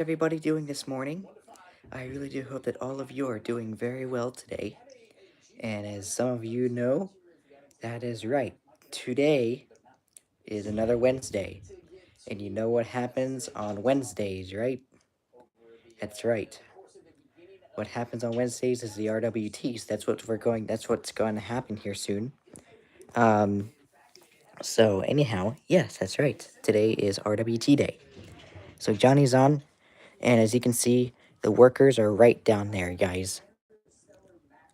everybody doing this morning? I really do hope that all of you are doing very well today. And as some of you know, that is right. Today is another Wednesday. And you know what happens on Wednesdays, right? That's right. What happens on Wednesdays is the RWTs. That's what's going to happen here soon. Um, so anyhow, yes, that's right. Today is RWT day. So Johnny's on, and as you can see, the workers are right down there, guys.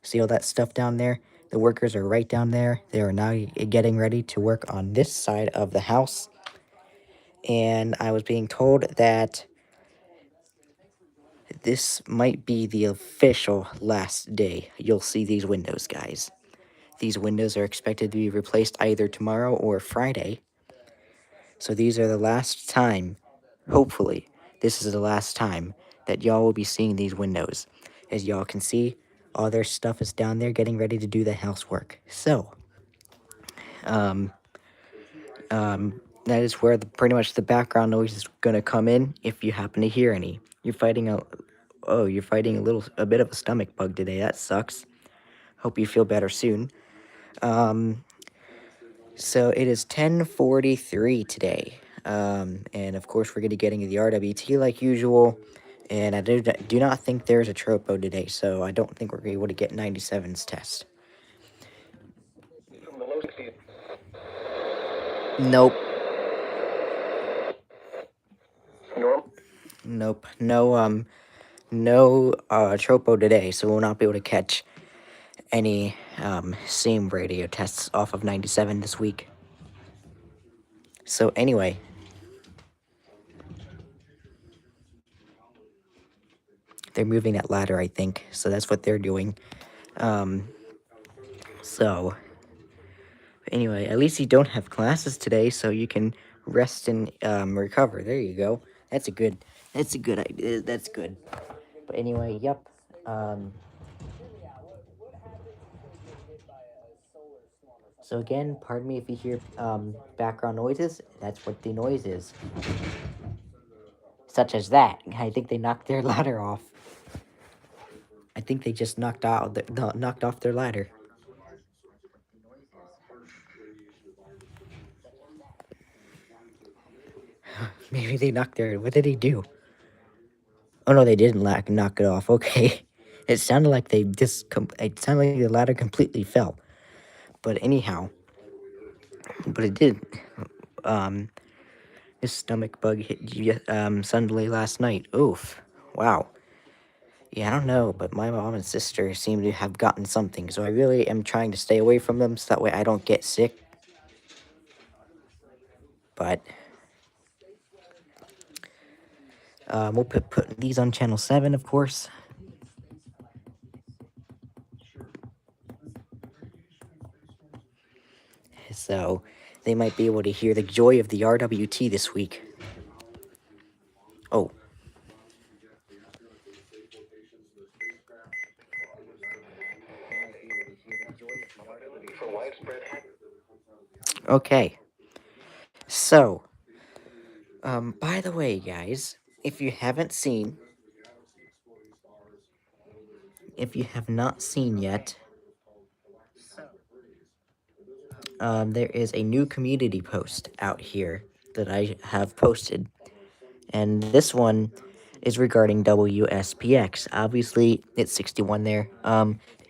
See all that stuff down there? The workers are right down there. They are now getting ready to work on this side of the house. And I was being told that this might be the official last day you'll see these windows, guys. These windows are expected to be replaced either tomorrow or Friday. So these are the last time, hopefully, this is the last time that y'all will be seeing these windows. As y'all can see, all their stuff is down there getting ready to do the housework. So, um, that is where pretty much the background noise is going to come in if you happen to hear any. You're fighting a bit of a stomach bug today. That sucks. Hope you feel better soon. Um, so it is 10:43 today. And of course we're going to be getting the RWT like usual. And I do not think there's a tropo today, so I don't think we're able to get 97's test. Nope. Nope. No tropo today, so we'll not be able to catch any same radio tests off of 97 this week. So anyway, they're moving that ladder, I think. So that's what they're doing. So anyway, at least you don't have classes today, so you can rest and recover. There you go. That's a good idea. That's good. But anyway, yep. So again, pardon me if you hear background noises. That's what the noise is. Such as that. I think they knocked their ladder off. I think they just knocked off their ladder. Maybe they knocked their. What did they do? Oh no, they didn't knock it off. Okay, it sounded like they just. It sounded like the ladder completely fell. But anyhow, but it did. Um, this stomach bug hit suddenly last night. Oof. Wow. Yeah, I don't know, but my mom and sister seem to have gotten something, so I really am trying to stay away from them so that way I don't get sick. But we'll put these on channel 7, of course. So they might be able to hear the joy of the RWT this week. Oh. Okay. So, by the way, guys, if you have not seen yet, there is a new community post out here that I have posted. And this one is regarding WSPX. Obviously, it's 61 there.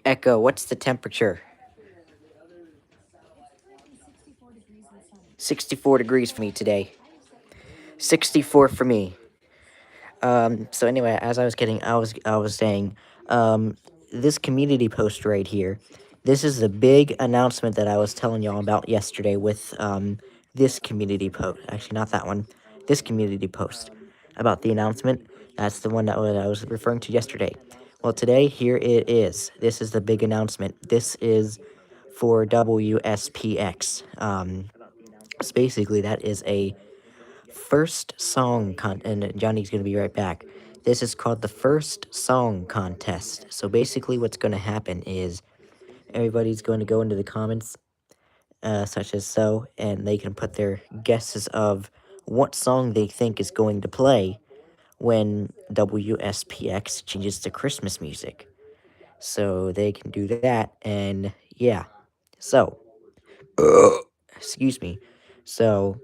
Echo, what's the temperature? 64 degrees for me today. 64 for me. So anyway, as I was saying, this community post right here, this is the big announcement that I was telling y'all about yesterday with, this community post. Actually, not that one. This community post about the announcement. That's the one that I was referring to yesterday. Well, today, here it is. This is the big announcement. This is for WSPX. So basically, that is a first song and Johnny's gonna be right back. This is called the first song contest. So basically what's gonna happen is everybody's going to go into the comments, such as so, and they can put their guesses of what song they think is going to play when WSPX changes to Christmas music. So they can do that, and yeah. So, excuse me. So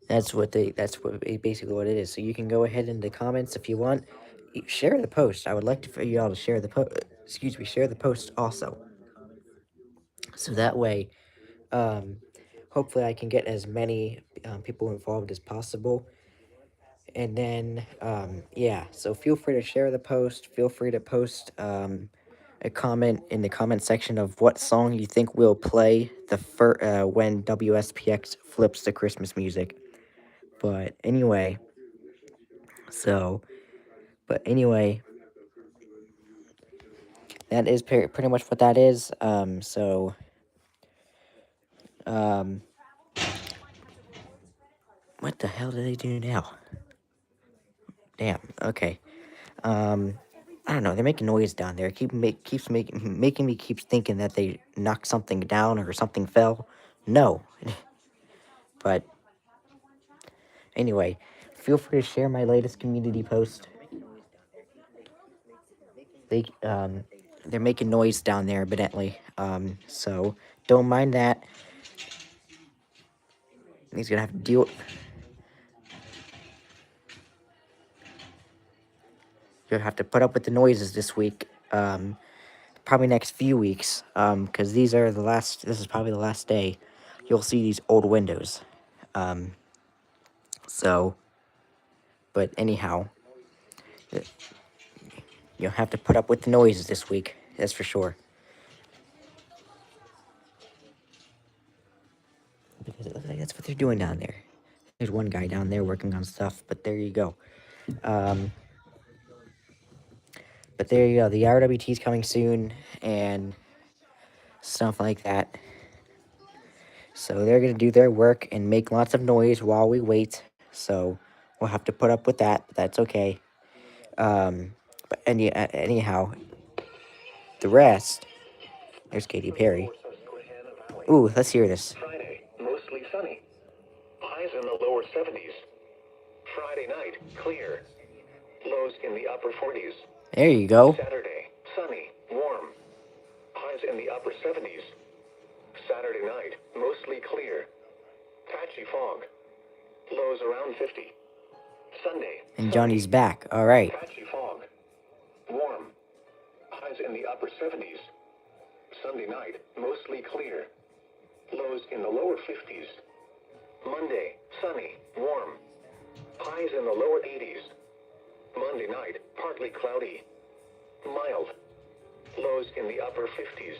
that's what basically what it is. So you can go ahead in the comments if you want. Share the post. I would like for you all to share the post. Excuse me, share the post also. So that way, um, hopefully I can get as many people involved as possible. And then, yeah, so feel free to share the post. Feel free to post a comment in the comment section of what song you think will play when WSPX flips to Christmas music. But anyway, so, but anyway, that is pretty much what that is. Um, what the hell do they do now? Damn. Okay. Um, I don't know. They're making noise down there. Keeps making me keep thinking that they knocked something down or something fell. No, but anyway, feel free to share my latest community post. They they're making noise down there evidently. So don't mind that. He's gonna have to deal. You'll have to put up with the noises this week. Probably next few weeks. Because these are the last. This is probably the last day. You'll see these old windows. Um, so, but anyhow, you'll have to put up with the noises this week. That's for sure. Because it looks like that's what they're doing down there. There's one guy down there working on stuff, but there you go. Um, but there you go. The RWT is coming soon, and stuff like that. So they're gonna do their work and make lots of noise while we wait. So we'll have to put up with that. But that's okay. But anyhow, the rest. There's Katy Perry. Ooh, let's hear this. Friday, mostly sunny. Highs in the lower 70s. Friday night, clear. Lows in the upper 40s. There you go. Saturday, sunny, warm. Highs in the upper 70s. Saturday night, mostly clear. Patchy fog. Lows around 50. Sunday, And Johnny's back. All right. patchy fog. Warm. Highs in the upper 70s. Sunday night, mostly clear. Lows in the lower 50s. Monday, sunny, warm. Highs in the lower 80s. Monday night, partly cloudy. Mild. Lows in the upper 50s.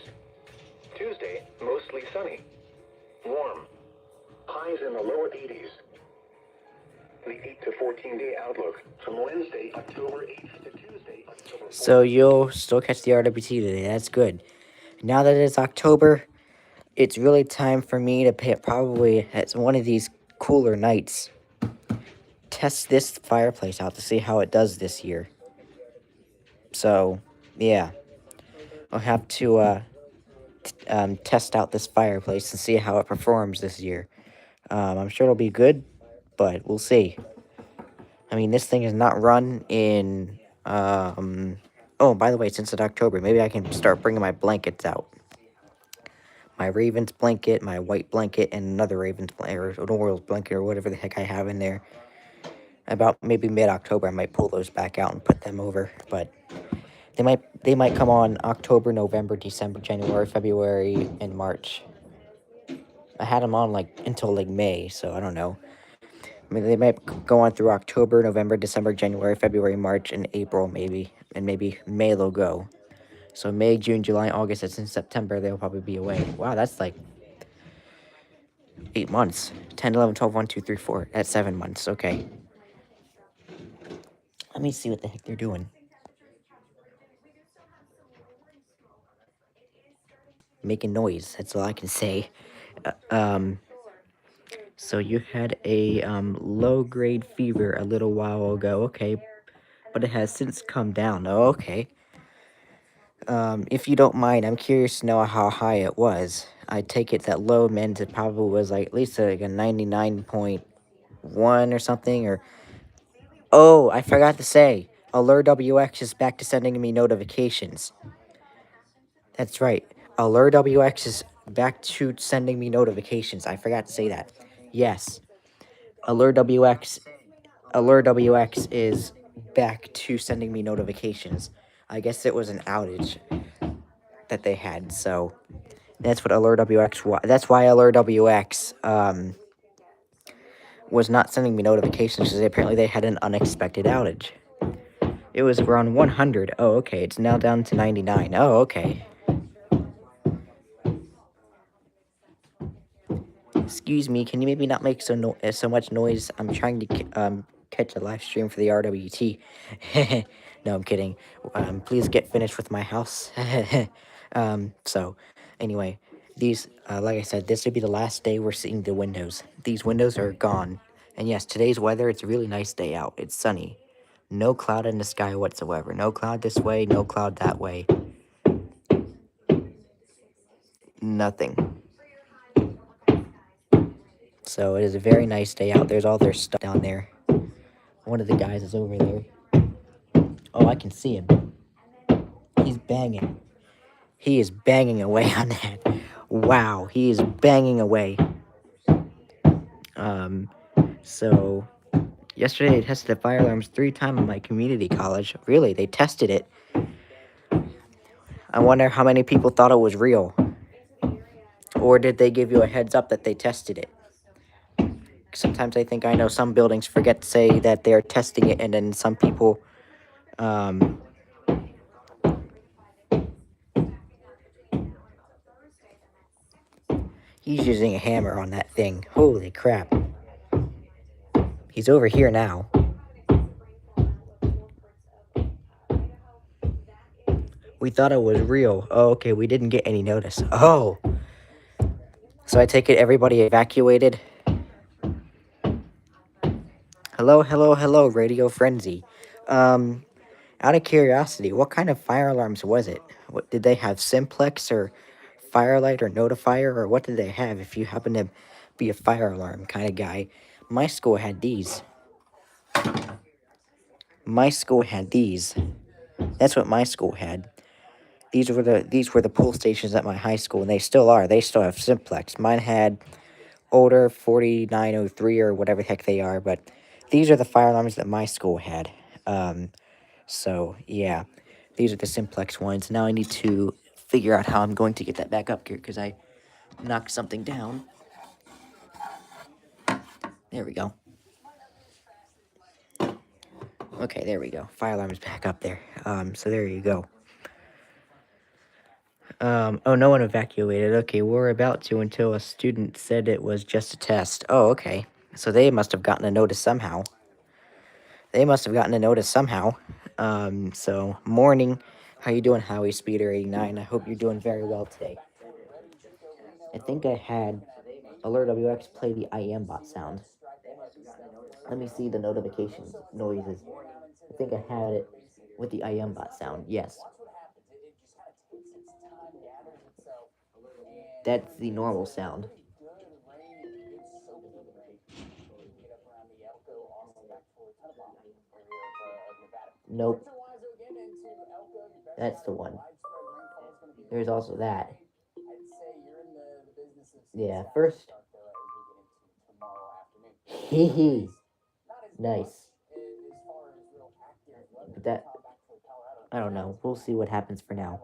Tuesday, mostly sunny. Warm. Highs in the lower 80s. The 8 to 14-day outlook from Wednesday, October 8th to Tuesday, October 4th. So you'll still catch the RWT today. That's good. Now that it's October, it's really time for me to probably at one of these cooler nights test this fireplace out to see how it does this year. So yeah, I'll have to test out this fireplace and see how it performs this year. I'm sure it'll be good, but we'll see. I mean, this thing is not run in. Oh, by the way, since it's October, maybe I can start bringing my blankets out. My Ravens blanket, my white blanket, and another Ravens blanket, or an Orioles blanket, or whatever the heck I have in there. About maybe mid-October, I might pull those back out and put them over. But they might come on October, November, December, January, February, and March. I had them on like until like May, so I don't know. I mean, they might go on through October, November, December, January, February, March, and April, maybe. And maybe May they'll go. So May, June, July, August, and in September, they'll probably be away. Wow, that's like 8 months. 10, 11, 12, 1, 2, 3, 4. That's 7 months. Okay. Let me see what the heck they're doing. Making noise. That's all I can say. Uh, um... So you had a low-grade fever a little while ago, okay, but it has since come down. Oh, okay. If you don't mind, I'm curious to know how high it was. I take it that low meant it probably was like at least like a 99.1 or something, or Oh, I forgot to say, AlertWX is back to sending me notifications. That's right. AlertWX is back to sending me notifications. I forgot to say that. Yes, AlertWX AlertWX is back to sending me notifications. I guess it was an outage that they had, so that's what AlertWX. That's why AlertWX was not sending me notifications because apparently they had an unexpected outage. It was around 100. Oh, okay. It's now down to 99. Oh, okay. Excuse me. Can you maybe not make so much noise? I'm trying to catch a live stream for the RWT. No, I'm kidding. Please get finished with my house. So, anyway, these like I said, this would be the last day we're seeing the windows. These windows are gone. And yes, today's weather, it's a really nice day out. It's sunny. No cloud in the sky whatsoever. No cloud this way, no cloud that way. Nothing. So it is a very nice day out. There's all their stuff down there. One of the guys is over there. Oh, I can see him. He's banging. He is banging away on that. Wow, he is banging away. Um, so yesterday they tested the fire alarms 3 times in my community college. Really, they tested it. I wonder how many people thought it was real. Or did they give you a heads up that they tested it? Sometimes I think I know some buildings forget to say that they're testing it, and then some people, um, he's using a hammer on that thing. Holy crap. He's over here now. We thought it was real. Oh, okay, we didn't get any notice. Oh. So I take it everybody evacuated? Hello, hello, hello, Radio Frenzy. Um, Out of curiosity, what kind of fire alarms was it? What did they have? Simplex or Firelight or Notifier, or what did they have if you happen to be a fire alarm kind of guy? My school had these. My school had these. That's what my school had. These were the pull stations at my high school, and they still are. They still have Simplex. Mine had older 4903 or whatever the heck they are, but these are the fire alarms that my school had. So yeah, these are the Simplex ones. Now I need to figure out how I'm going to get that back up here because I knocked something down. There we go. Okay, there we go. Fire alarm is back up there. So there you go. Oh, no one evacuated. Okay, we're about to until a student said it was just a test. Oh, okay. So they must have gotten a notice somehow. They must have gotten a notice somehow. So morning. How you doing, Howie Speeder 89? I hope you're doing very well today. I think I had Alert WX play the IM bot sound. Let me see the notifications noises. I think I had it with the IM bot sound. Yes. That's the normal sound. Nope. That's the one. There's also that. Yeah, first. Hee hee. Nice. But that. I don't know. We'll see what happens for now.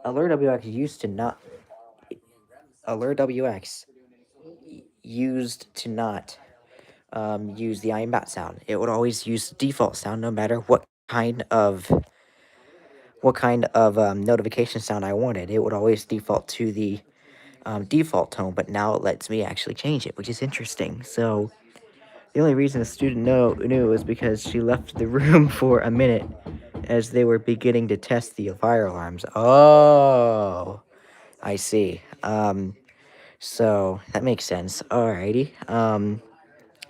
Alert WX used to not. Alert WX used to not use the IMBAT sound. It would always use the default sound no matter what kind of notification sound I wanted. It would always default to the default tone, but now it lets me actually change it, which is interesting. So the only reason the student knew was because she left the room for a minute as they were beginning to test the fire alarms. Oh, I see. So that makes sense. Alrighty.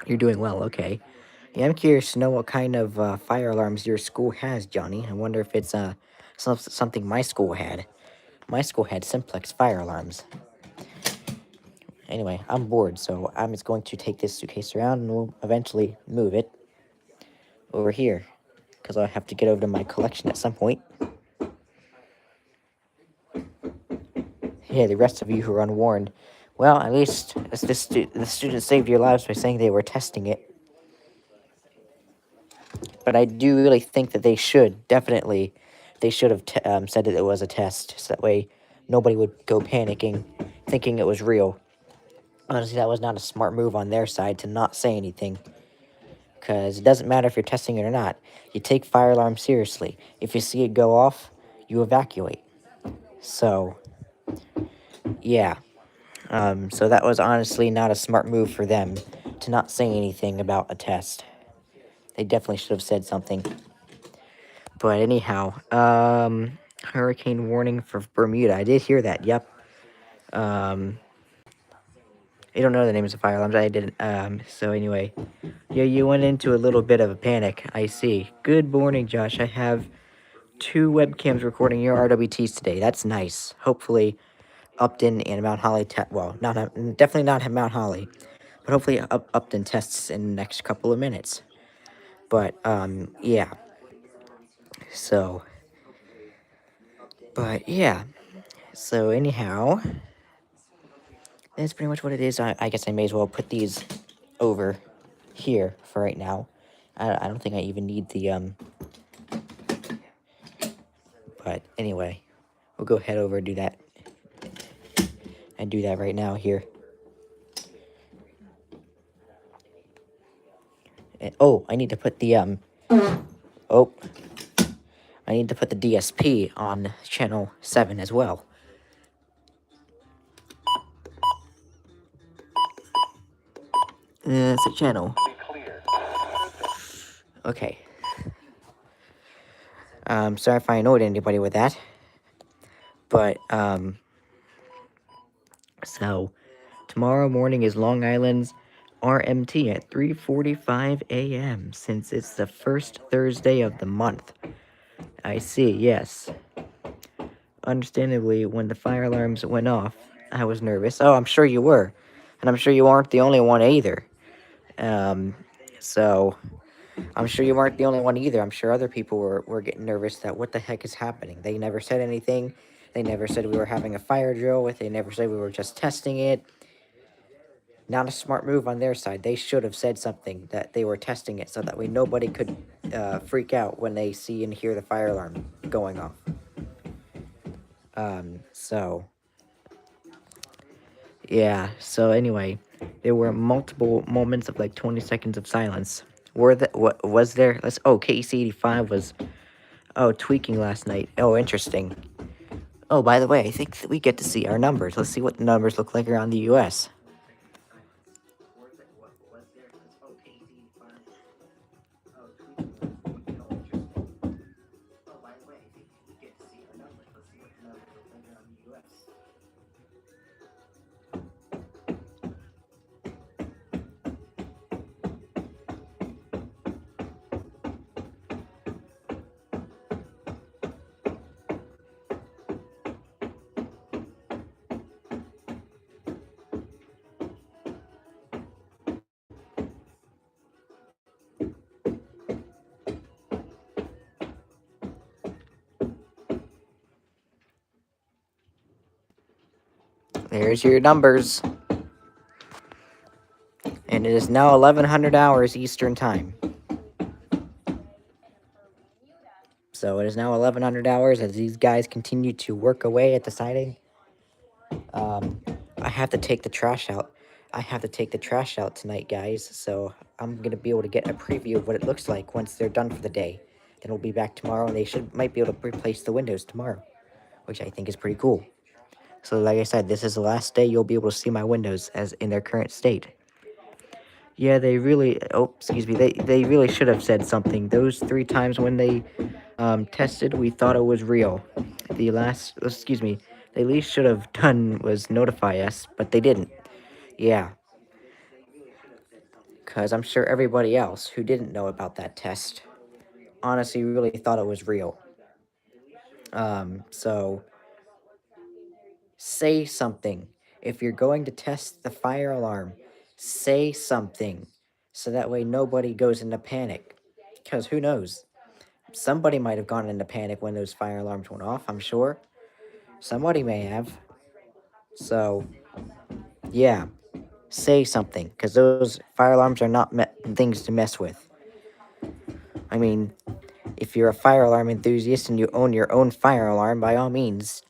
You're doing well. Okay. Yeah, I'm curious to know what kind of fire alarms your school has, Johnny. I wonder if it's something my school had. My school had simplex fire alarms. Anyway, I'm bored, so I'm just going to take this suitcase around and we'll eventually move it. over here because I'll have to get over to my collection at some point. Yeah, the rest of you who are unwarned, well, at least the students saved your lives by saying they were testing it. But I do really think that they should, definitely, they should have said that it was a test, so that way nobody would go panicking, thinking it was real. Honestly, that was not a smart move on their side to not say anything. Because it doesn't matter if you're testing it or not. You take fire alarm seriously. If you see it go off, you evacuate. So, yeah. So that was honestly not a smart move for them to not say anything about a test. They definitely should have said something. But anyhow, hurricane warning for Bermuda. I did hear that. Yep. Um, I don't know the names of fire alarms. I didn't. So anyway, yeah, you went into a little bit of a panic. I see. Good morning, Josh. I have two webcams recording your RWTs today. That's nice. Hopefully, Upton and Mount Holly. Well, not definitely not Mount Holly, but hopefully Upton tests in the next couple of minutes. But yeah. So, but yeah. So anyhow, that's pretty much what it is. I guess I may as well put these over here for right now. I don't think I even need the But anyway, we'll go head over and do that. And do that right now here. Oh, I need to put the oh, I need to put the DSP on channel 7 as well. It's a channel. Okay. Sorry if I annoyed anybody with that. But, so, tomorrow morning is Long Island's RMT at 3:45 a.m. since it's the first Thursday of the month. I see, yes. Understandably, when the fire alarms went off, I was nervous. Oh, I'm sure you were. And I'm sure you aren't the only one either. Um, so, I'm sure you weren't the only one either. I'm sure other people were getting nervous that what the heck is happening. They never said anything. They never said we were having a fire drill. They never said we were just testing it. Not a smart move on their side. They should have said something that they were testing it so that way nobody could freak out when they see and hear the fire alarm going off. So yeah, so anyway, there were multiple moments of like 20 seconds of silence. What was there? KC85 was tweaking last night. Oh, interesting. Oh, by the way, I think that we get to see our numbers. Let's see what the numbers look like around the US. There's your numbers. And it is now 1100 hours Eastern Time. So it is now 1100 hours as these guys continue to work away at the siding. I have to take the trash out. I have to take the trash out tonight, guys. So I'm gonna be able to get a preview of what it looks like once they're done for the day. Then we'll be back tomorrow, and they might be able to replace the windows tomorrow, which I think is pretty cool. So like I said, this is the last day you'll be able to see my windows as in their current state. Yeah, they really. Oh, excuse me. They really should have said something. Those 3 times when they tested, we thought it was real. Excuse me. They at least should have done was notify us, but they didn't. Yeah, because I'm sure everybody else who didn't know about that test honestly really thought it was real. So say something. If you're going to test the fire alarm, say something so that way nobody goes into panic. Because who knows? Somebody might have gone into panic when those fire alarms went off, I'm sure. Somebody may have. So, yeah, say something, because those fire alarms are not things to mess with. I mean, if you're a fire alarm enthusiast and you own your own fire alarm, by all means,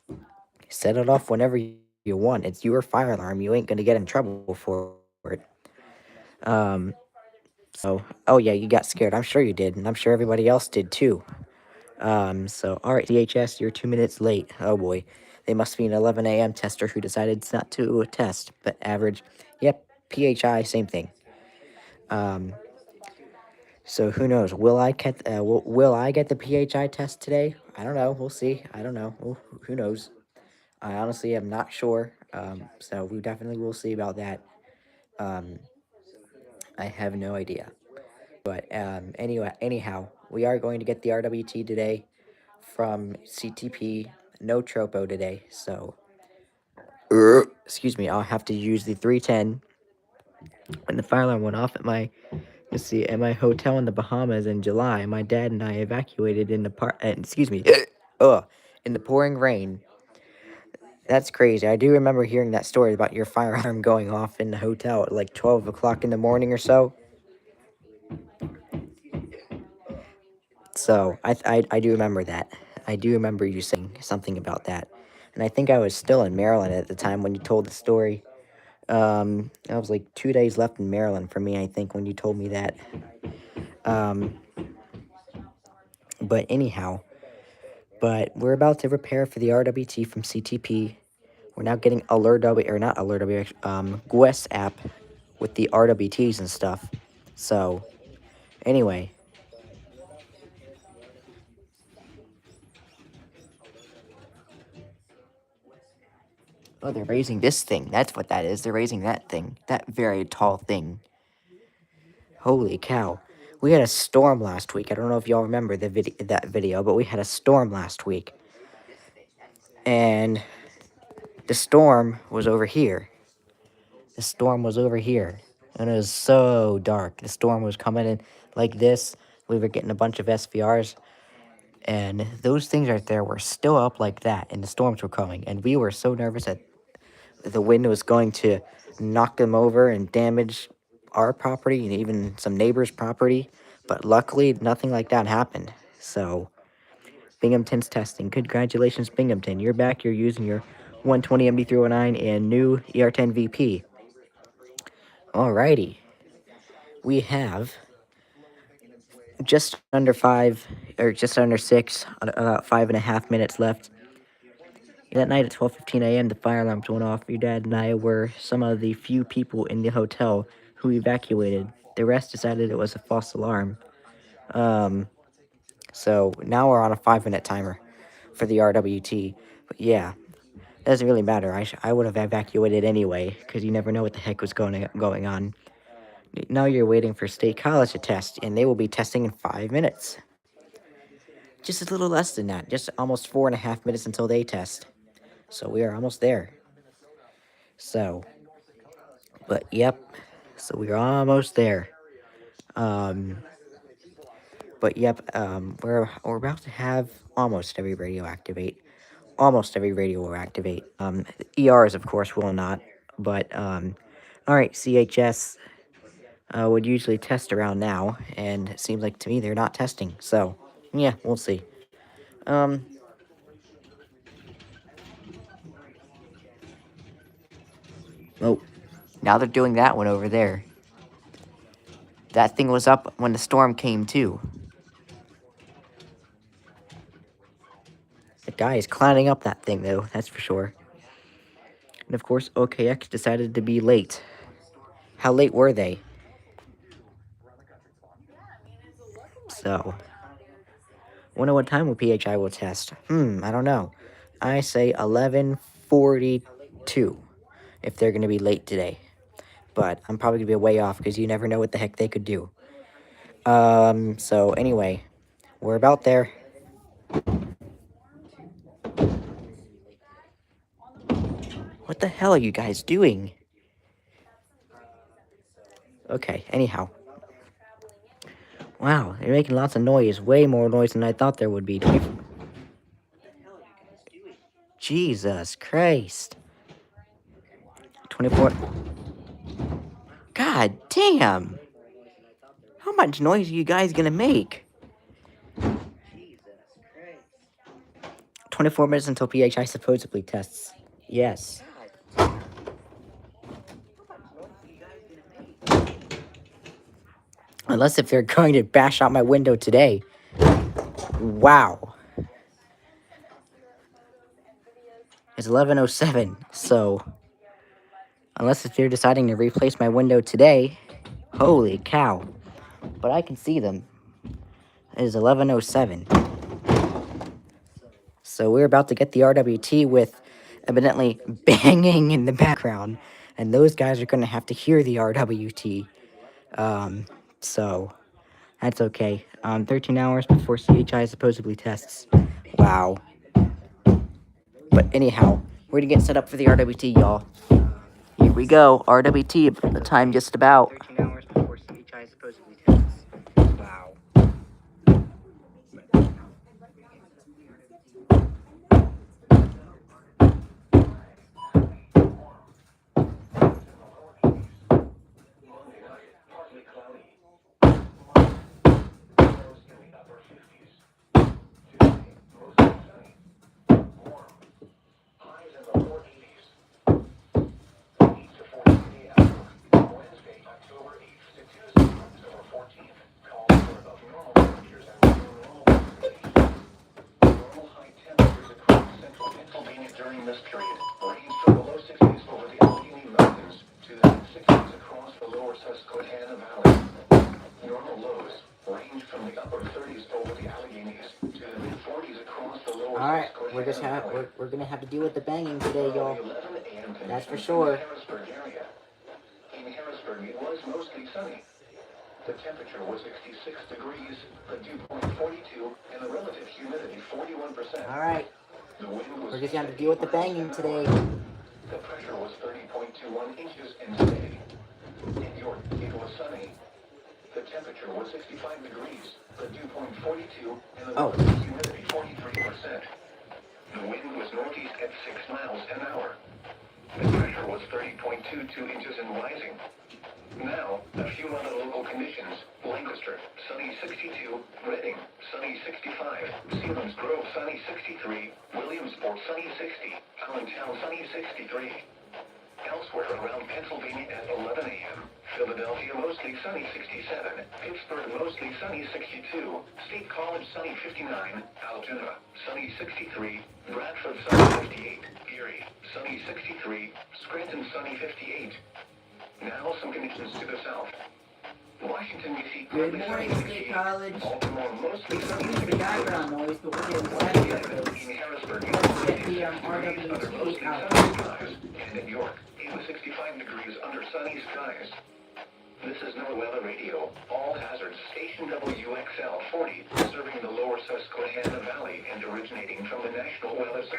set it off whenever you want. It's your fire alarm. You ain't gonna get in trouble for it. Um, so, oh yeah, you got scared. I'm sure you did, and I'm sure everybody else did too. So, all right, CHS, you're 2 minutes late. Oh boy. They must be an 11 a.m. tester who decided not to test, but average. Yep, PHI, same thing. Um, so who knows? Will I get the PHI test today? I don't know. We'll see. I don't know. Who knows? I honestly am not sure. So we definitely will see about that. Um, I have no idea. But anyhow, we are going to get the RWT today from CTP. No Tropo today, so excuse me. I'll have to use the 310 when the fire alarm went off at my at my hotel in the Bahamas in July. My dad and I evacuated in the excuse me, in the pouring rain. That's crazy. I do remember hearing that story about your fire alarm going off in the hotel at like 12 o'clock in the morning or so. So I do remember that. I do remember you saying something about that. And I think I was still in Maryland at the time when you told the story. I was like 2 days left in Maryland for me, I think, when you told me that. Um, but anyhow, but we're about to prepare for the RWT from CTP. We're now getting or not AlertW, GWES app with the RWTs and stuff. So, anyway. Oh, they're raising this thing. That's what that is. They're raising that thing. That very tall thing. Holy cow. We had a storm last week. I don't know if y'all remember that video, but we had a storm last week. And the storm was over here. The storm was over here. And it was so dark. The storm was coming in like this. We were getting a bunch of SVRs. And those things right there were still up like that. And the storms were coming. And we were so nervous that the wind was going to knock them over and damage our property and even some neighbors' property. But luckily, nothing like that happened. So, Binghamton's testing. Congratulations, Binghamton. You're back. You're using your 120 MD309 and new ER10 VP. Alrighty. We have just under 6, about 5.5 minutes left. That night at 12:15 a.m., the fire alarms went off. Your dad and I were some of the few people in the hotel who evacuated. The rest decided it was a false alarm. So now we're on a 5-minute timer for the RWT. But yeah, doesn't really matter. I would have evacuated anyway, because you never know what the heck was going on. Now you're waiting for State College to test, and they will be testing in 5 minutes. Just a little less than that. Just almost 4.5 minutes until they test. So we are almost there. So, but yep. So we're almost there. Um, but yep. We're about to have almost every radio activate. Almost every radio will activate. ERs of course will not. But all right. CHS would usually test around now, and it seems like to me they're not testing. So yeah, we'll see. Um, oh, now they're doing that one over there. That thing was up when the storm came too. The guy is climbing up that thing though, that's for sure. And of course, OKX decided to be late. How late were they? So, wonder what time will PHI will test. I don't know. I say 11:42 if they're going to be late today. But I'm probably going to be way off because you never know what the heck they could do. So anyway, we're about there. What the hell are you guys doing? Okay, anyhow. Wow, they're making lots of noise. Way more noise than I thought there would be. Jesus Christ. 24. God damn. How much noise are you guys gonna make? 24 minutes until PHI supposedly tests. Yes. Unless if they're going to bash out my window today. Wow. It's 11:07, so unless if they're deciding to replace my window today, holy cow. But I can see them. It is 11:07. So we're about to get the RWT with evidently banging in the background, and those guys are going to have to hear the RWT. So that's okay. 13 hours before CHI supposedly tests. Wow. But anyhow, we're gonna get set up for the RWT, y'all. Here we go. RWT, the time just about. 13 hours before CHI supposedly tests. Wow. During this period, rains from the low 60s over the Allegheny Mountains to the mid-60s across the lower Susquehanna Valley. Normal lows range from the upper 30s over the Alleghenies to the mid-40s across the lower Alright, Susquehanna Valley. we're gonna have to deal with the banging today, y'all. 11 a.m. That's for conditions sure. in the Harrisburg area. In Harrisburg, it was mostly sunny. The temperature was 66 degrees, the dew point 42, and the relative humidity 41%. Alright, The wind was we're just gonna have to deal with the banging today. The pressure was 30.21 inches and steady. In York, it was sunny. The temperature was 65 degrees, the dew point 42, and the relative humidity 43%. The wind was northeast at 6 miles an hour. The pressure was 30.22 inches and rising. Now, a few other local conditions. Lancaster, sunny 62. Reading, sunny 65. Sealands Grove, sunny 63. Williamsport, sunny 60. Allentown, sunny 63. Elsewhere around Pennsylvania at 11 a.m. Philadelphia, mostly sunny 67. Pittsburgh, mostly sunny 62. State College, sunny 59. Altoona, sunny 63. Bradford, sunny 58. Erie, sunny 63. Scranton, sunny 58. Now some conditions to the south. Washington, D.C. Good morning, State College. Baltimore, mostly sunny. Excuse the background noise, but we're getting live In Harrisburg, Let's get the RWT out. and in York, it was 65 degrees under sunny skies. This is NOAA Weather Radio. All hazards, station WXL 40, serving the lower Susquehanna Valley and originating from the National Weather Service.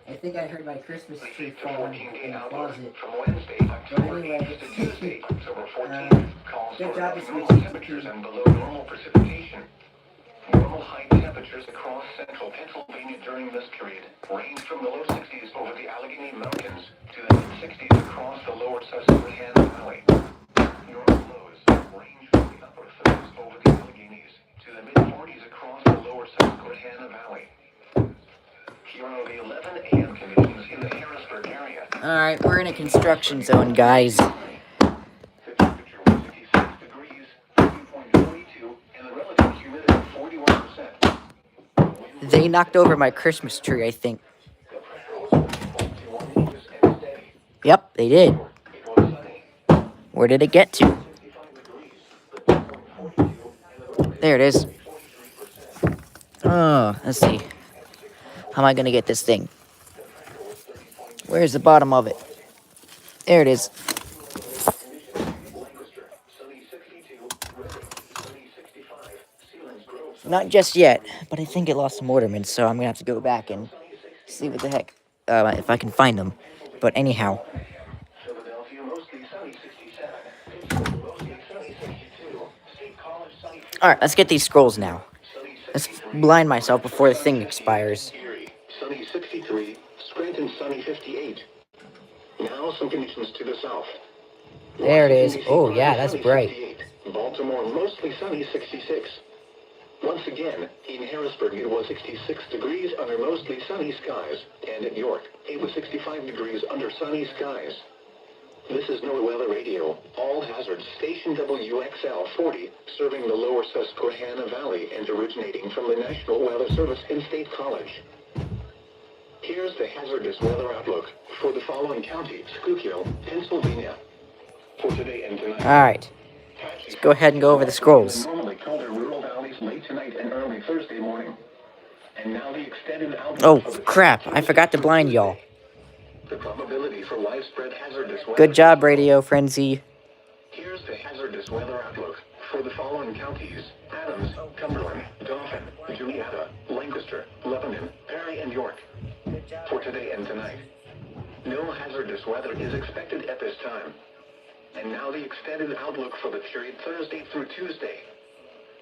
I think I heard my Christmas tree falling in the closet. From Wednesday, But October anyway, 8th to Tuesday, October 14th, calls good for job, above Mr. normal Chief. temperatures and below normal precipitation. Normal high temperatures across central Pennsylvania during this period range from the low 60s over the Allegheny Mountains to the mid 60s across the lower Susquehanna Valley. Normal lows range from the 40s across the lower Susquehanna Valley. Here are the 11 a.m. conditions in the Harrisburg area. Alright, we're in a construction zone, guys. The temperature was 56 degrees, 2.42, and the relative humidity 41%. They knocked over my Christmas tree, I think. The pressure was 1.21 inches and steady. Yep, they did. It was sunny, Where did it get to? 55 degrees, but 2.42, and the relative There it is. 43%. Oh, let's see. How am I gonna get this thing? Where's the bottom of it? There it is. Not just yet, but I think it lost some ornaments, so I'm gonna have to go back and see what the heck, if I can find them. But anyhow. Philadelphia, mostly sunny 67. Pittsburgh, mostly sunny 62. State College, sunny 50. Alright, let's get these scrolls now. Sunny Let's 63. blind myself before the thing expires. Erie, sunny 63. Scranton, sunny 58. Now some conditions to the south. There it is. Washington, Oh, D.C., yeah, that's sunny bright. 68. Baltimore, mostly sunny 66. Once again, in Harrisburg, it was 66 degrees under mostly sunny skies. And at York, it was 65 degrees under sunny skies. This is NOAA Weather Radio. All hazards, station WXL 40, serving the lower Susquehanna Valley and originating from the National Weather Service in State College. Here's the hazardous weather outlook for the following county: Schuylkill, Pennsylvania. For today and tonight. Alright, let's go ahead and go over the scrolls. Normally colder rural valleys late tonight and early Thursday morning. And now the extended outlook Oh, for the crap. I forgot to blind y'all. The probability for widespread hazardous weather. Good job, Radio Frenzy. Here's the hazardous weather outlook for the following counties: Adams, Cumberland, Dauphin, Julietta, Lancaster, Lebanon, Perry, and York. For today and tonight. No hazardous weather is expected at this time. And now the extended outlook for the period Thursday through Tuesday.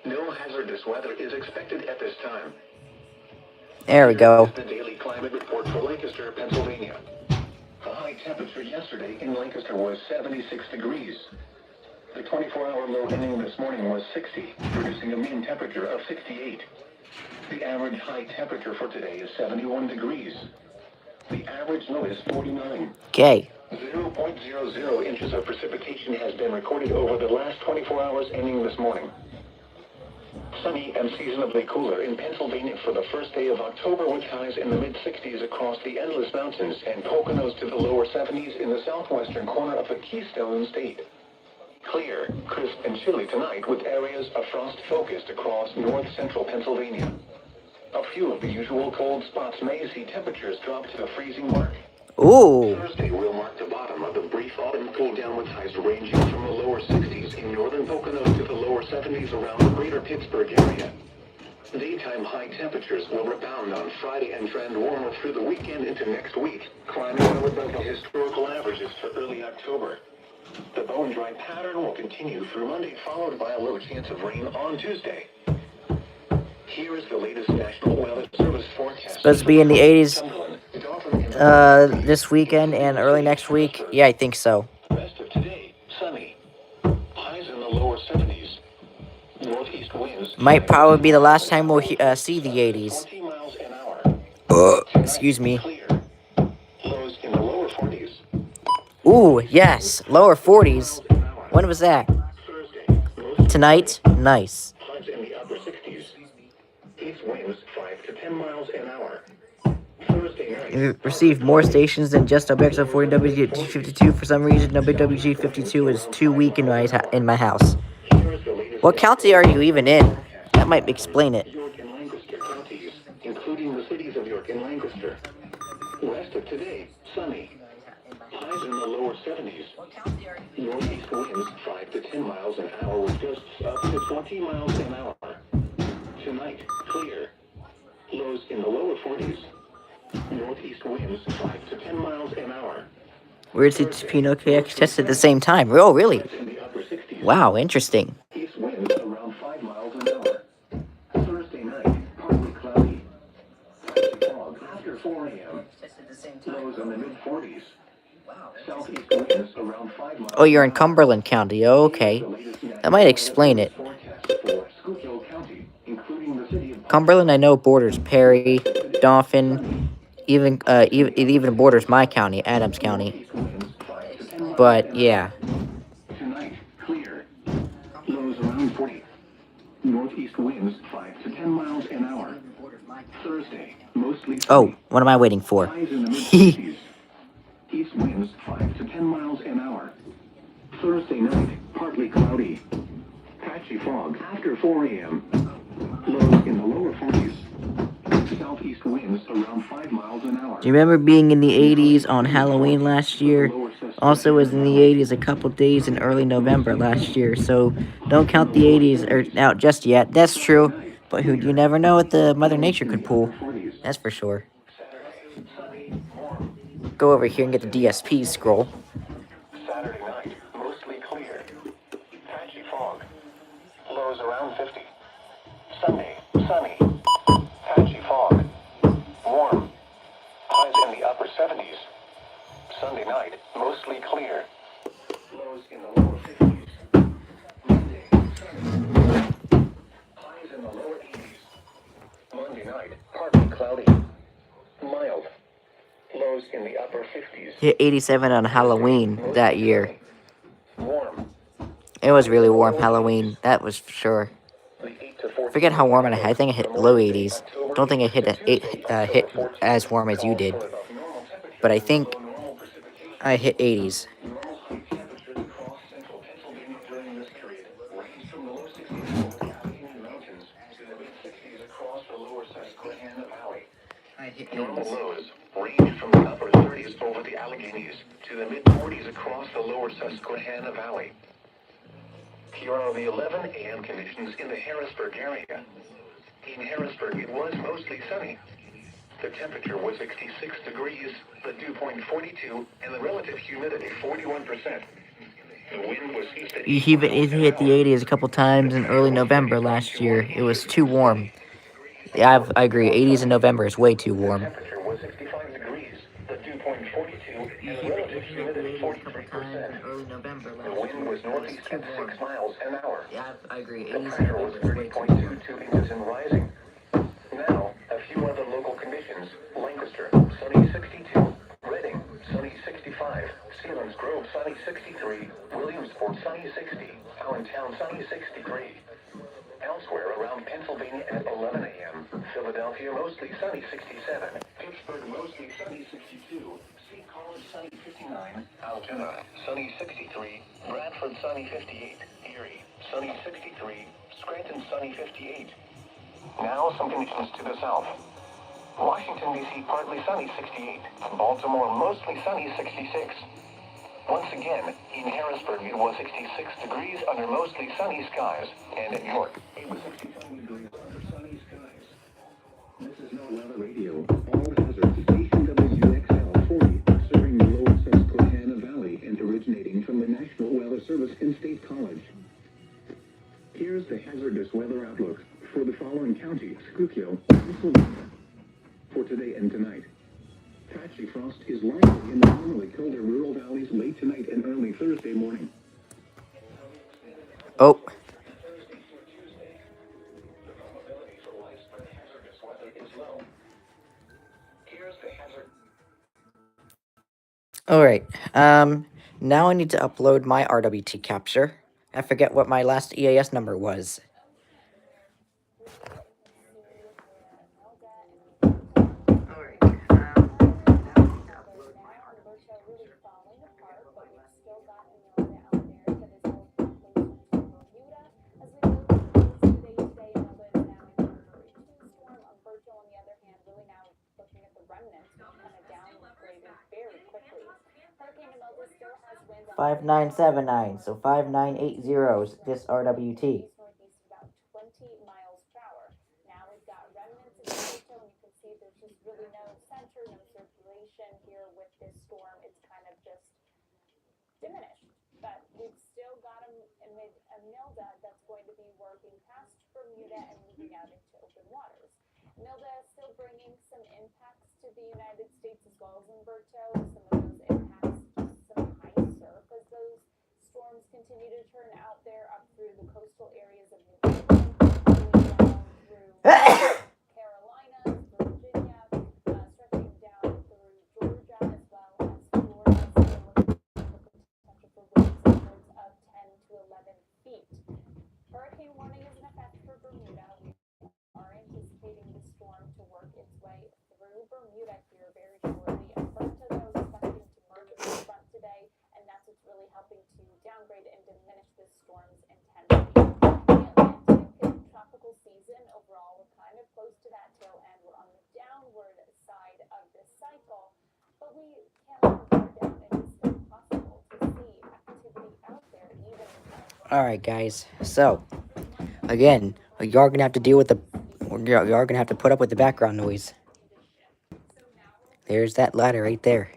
No hazardous weather is expected at this time. There we go. Here is the daily climate report for Lancaster, Pennsylvania. The high temperature yesterday in Lancaster was 76 degrees. The 24-hour low ending this morning was 60, producing a mean temperature of 68. The average high temperature for today is 71 degrees. The average low is 49. Okay. 0.00 inches of precipitation has been recorded over the last 24 hours ending this morning. Sunny and seasonably cooler in Pennsylvania for the first day of October, with highs in the mid-60s across the Endless Mountains and Poconos to the lower 70s in the southwestern corner of the Keystone State. Clear, crisp, and chilly tonight, with areas of frost focused across north-central Pennsylvania. A few of the usual cold spots may see temperatures drop to the freezing mark. Ooh. Thursday will mark the bottom of the brief autumn cool down, with highs ranging from the lower 60s in northern Poconos to the lower 70s around the greater Pittsburgh area. Daytime high temperatures will rebound on Friday and trend warmer through the weekend into next week, climbing well above the historical averages for early October. The bone-dry pattern will continue through Monday, followed by a low chance of rain on Tuesday. Here is the latest National Weather Service forecast. Supposed to be in the 80s this weekend and early next week. Yeah, I think so. Rest of today, sunny. Highs in the lower 70s. Northeast winds. Might probably be the last time we'll see the 80s. 20 miles an hour. Excuse me. Clear. Lows in the lower 40s. Ooh, yes. Lower 40s. When was that? Thursday, mostly Tonight? Nice. highs in the upper 60s. East winds 5 to 10 miles an hour. Thursday night. We received more stations than just WXO 40 WG52. For some reason, WWG52 is too weak in my house. Here is the latest What county are you even in? That might explain it. York and Lancaster counties, including the cities of York and Lancaster. Rest of today, sunny. Highs in the lower 70s. Northeast winds 5 to 10 miles an hour with gusts up to 20 miles an hour. Tonight, clear. Lows in the lower 40s. Northeast winds 5 to 10 miles an hour. Weird to Pinot tested at the same time. Oh, really? In the upper 60s. Wow, interesting. East winds around 5 miles an hour. Thursday night, partly cloudy. Patchy fog after 4 a.m. Lows in the mid-40s. Southeast winds around 5 miles. Oh, you're in Cumberland County. Oh, okay. That might explain it. Forecast for Schuylkill County. including the city of Cumberland, I know, borders Perry, Dauphin, even it even borders my county, Adams County. northeast winds 5 to 10 miles But an hour. yeah. Tonight, clear. Lows around 40. Northeast winds 5 to 10 miles an hour. Thursday, mostly Oh, sunny. what am I waiting for? Highs in the mid 60s. East winds 5 to 10 miles an hour. Thursday night, partly cloudy. Patchy fog after 4 a.m. Lows in the lower 40s. Southeast winds around 5 miles an hour. Do you remember being in the 80s on Halloween last year? Also was in the 80s a couple days in early November last year, so don't count the 80s out just yet. That's true, but you never know what the Mother Nature could pull. That's for sure. Go over here and get the DSP scroll. Saturday night, mostly clear. Patchy fog. Lows around 50. Sunday, sunny. Patchy fog. Warm. Highs in the upper 70s. Sunday night, mostly clear. Lows in the lower 50s. Monday, sunny. Highs in the lower 80s. Monday night, partly cloudy. Mild. Lows in the upper 50s. Hit 87 on Halloween that year. Warm. It was really warm Halloween, that was for sure. The 8 to 14 Forget how warm I think I hit low Memorial Day, 80s. October Don't think I 8th hit to Tuesday, October hit 14th, as warm as you calls did, for above normal but I temperatures, think below normal precipitation. I hit 80s. Normal high temperatures across central Pennsylvania during this period range from the low 60s over the Allegheny Mountains to the mid 60s across the lower Susquehanna Valley. Normal lows range from the upper 30s over the Alleghenies to the mid 40s across the lower Susquehanna Valley. Here are the 11 a.m. conditions in the Harrisburg area. In Harrisburg, it was mostly sunny. The temperature was 66 degrees, the dew point 42, and the relative humidity 41%. The wind was east at 8 He miles an hit the hour. 80s a couple times in early November last year. It was too warm. Yeah, I agree. 80s in November is way too The warm. temperature was 65 degrees, the dew point 42, and the relative humidity 43%. early November The wind was northeast at 6 miles an hour. Yeah, I agree. The pressure was 30.22 inches and rising. Now, a few other local conditions. Lancaster, sunny 62. Reading, sunny 65. Sealands Grove, sunny 63. Williamsport, sunny 60. Allentown, sunny 63. Elsewhere around Pennsylvania at 11 a.m. Philadelphia, mostly sunny 67. Pittsburgh, mostly sunny 62. St. College, sunny 59. Altoona, sunny 63. Bradford, sunny 58. Erie, sunny 63. Scranton, sunny 58. Now some conditions to the south. Washington, D.C., partly sunny 68. Baltimore, mostly sunny 66. Once again, in Harrisburg, it was 66 degrees under mostly sunny skies. And in York, it was 67 degrees under sunny skies. This is No Weather Radio. All hazards. Station WXL 40, serving the lower Susquehanna Valley and originating from the National Weather Service in State College. Here's the hazardous weather outlook for the following counties: Schuylkill, Pennsylvania. For today and tonight, patchy frost is likely in the normally colder rural valleys late tonight and early Thursday morning. Oh. Alright, now I need to upload my RWT capture. I forget what my last EAS number was. Five nine seven nine, so 5980 is this RWT. Alright, guys. So, again, you're gonna have to deal with the. You're gonna have to put up with the background noise. There's that ladder right there.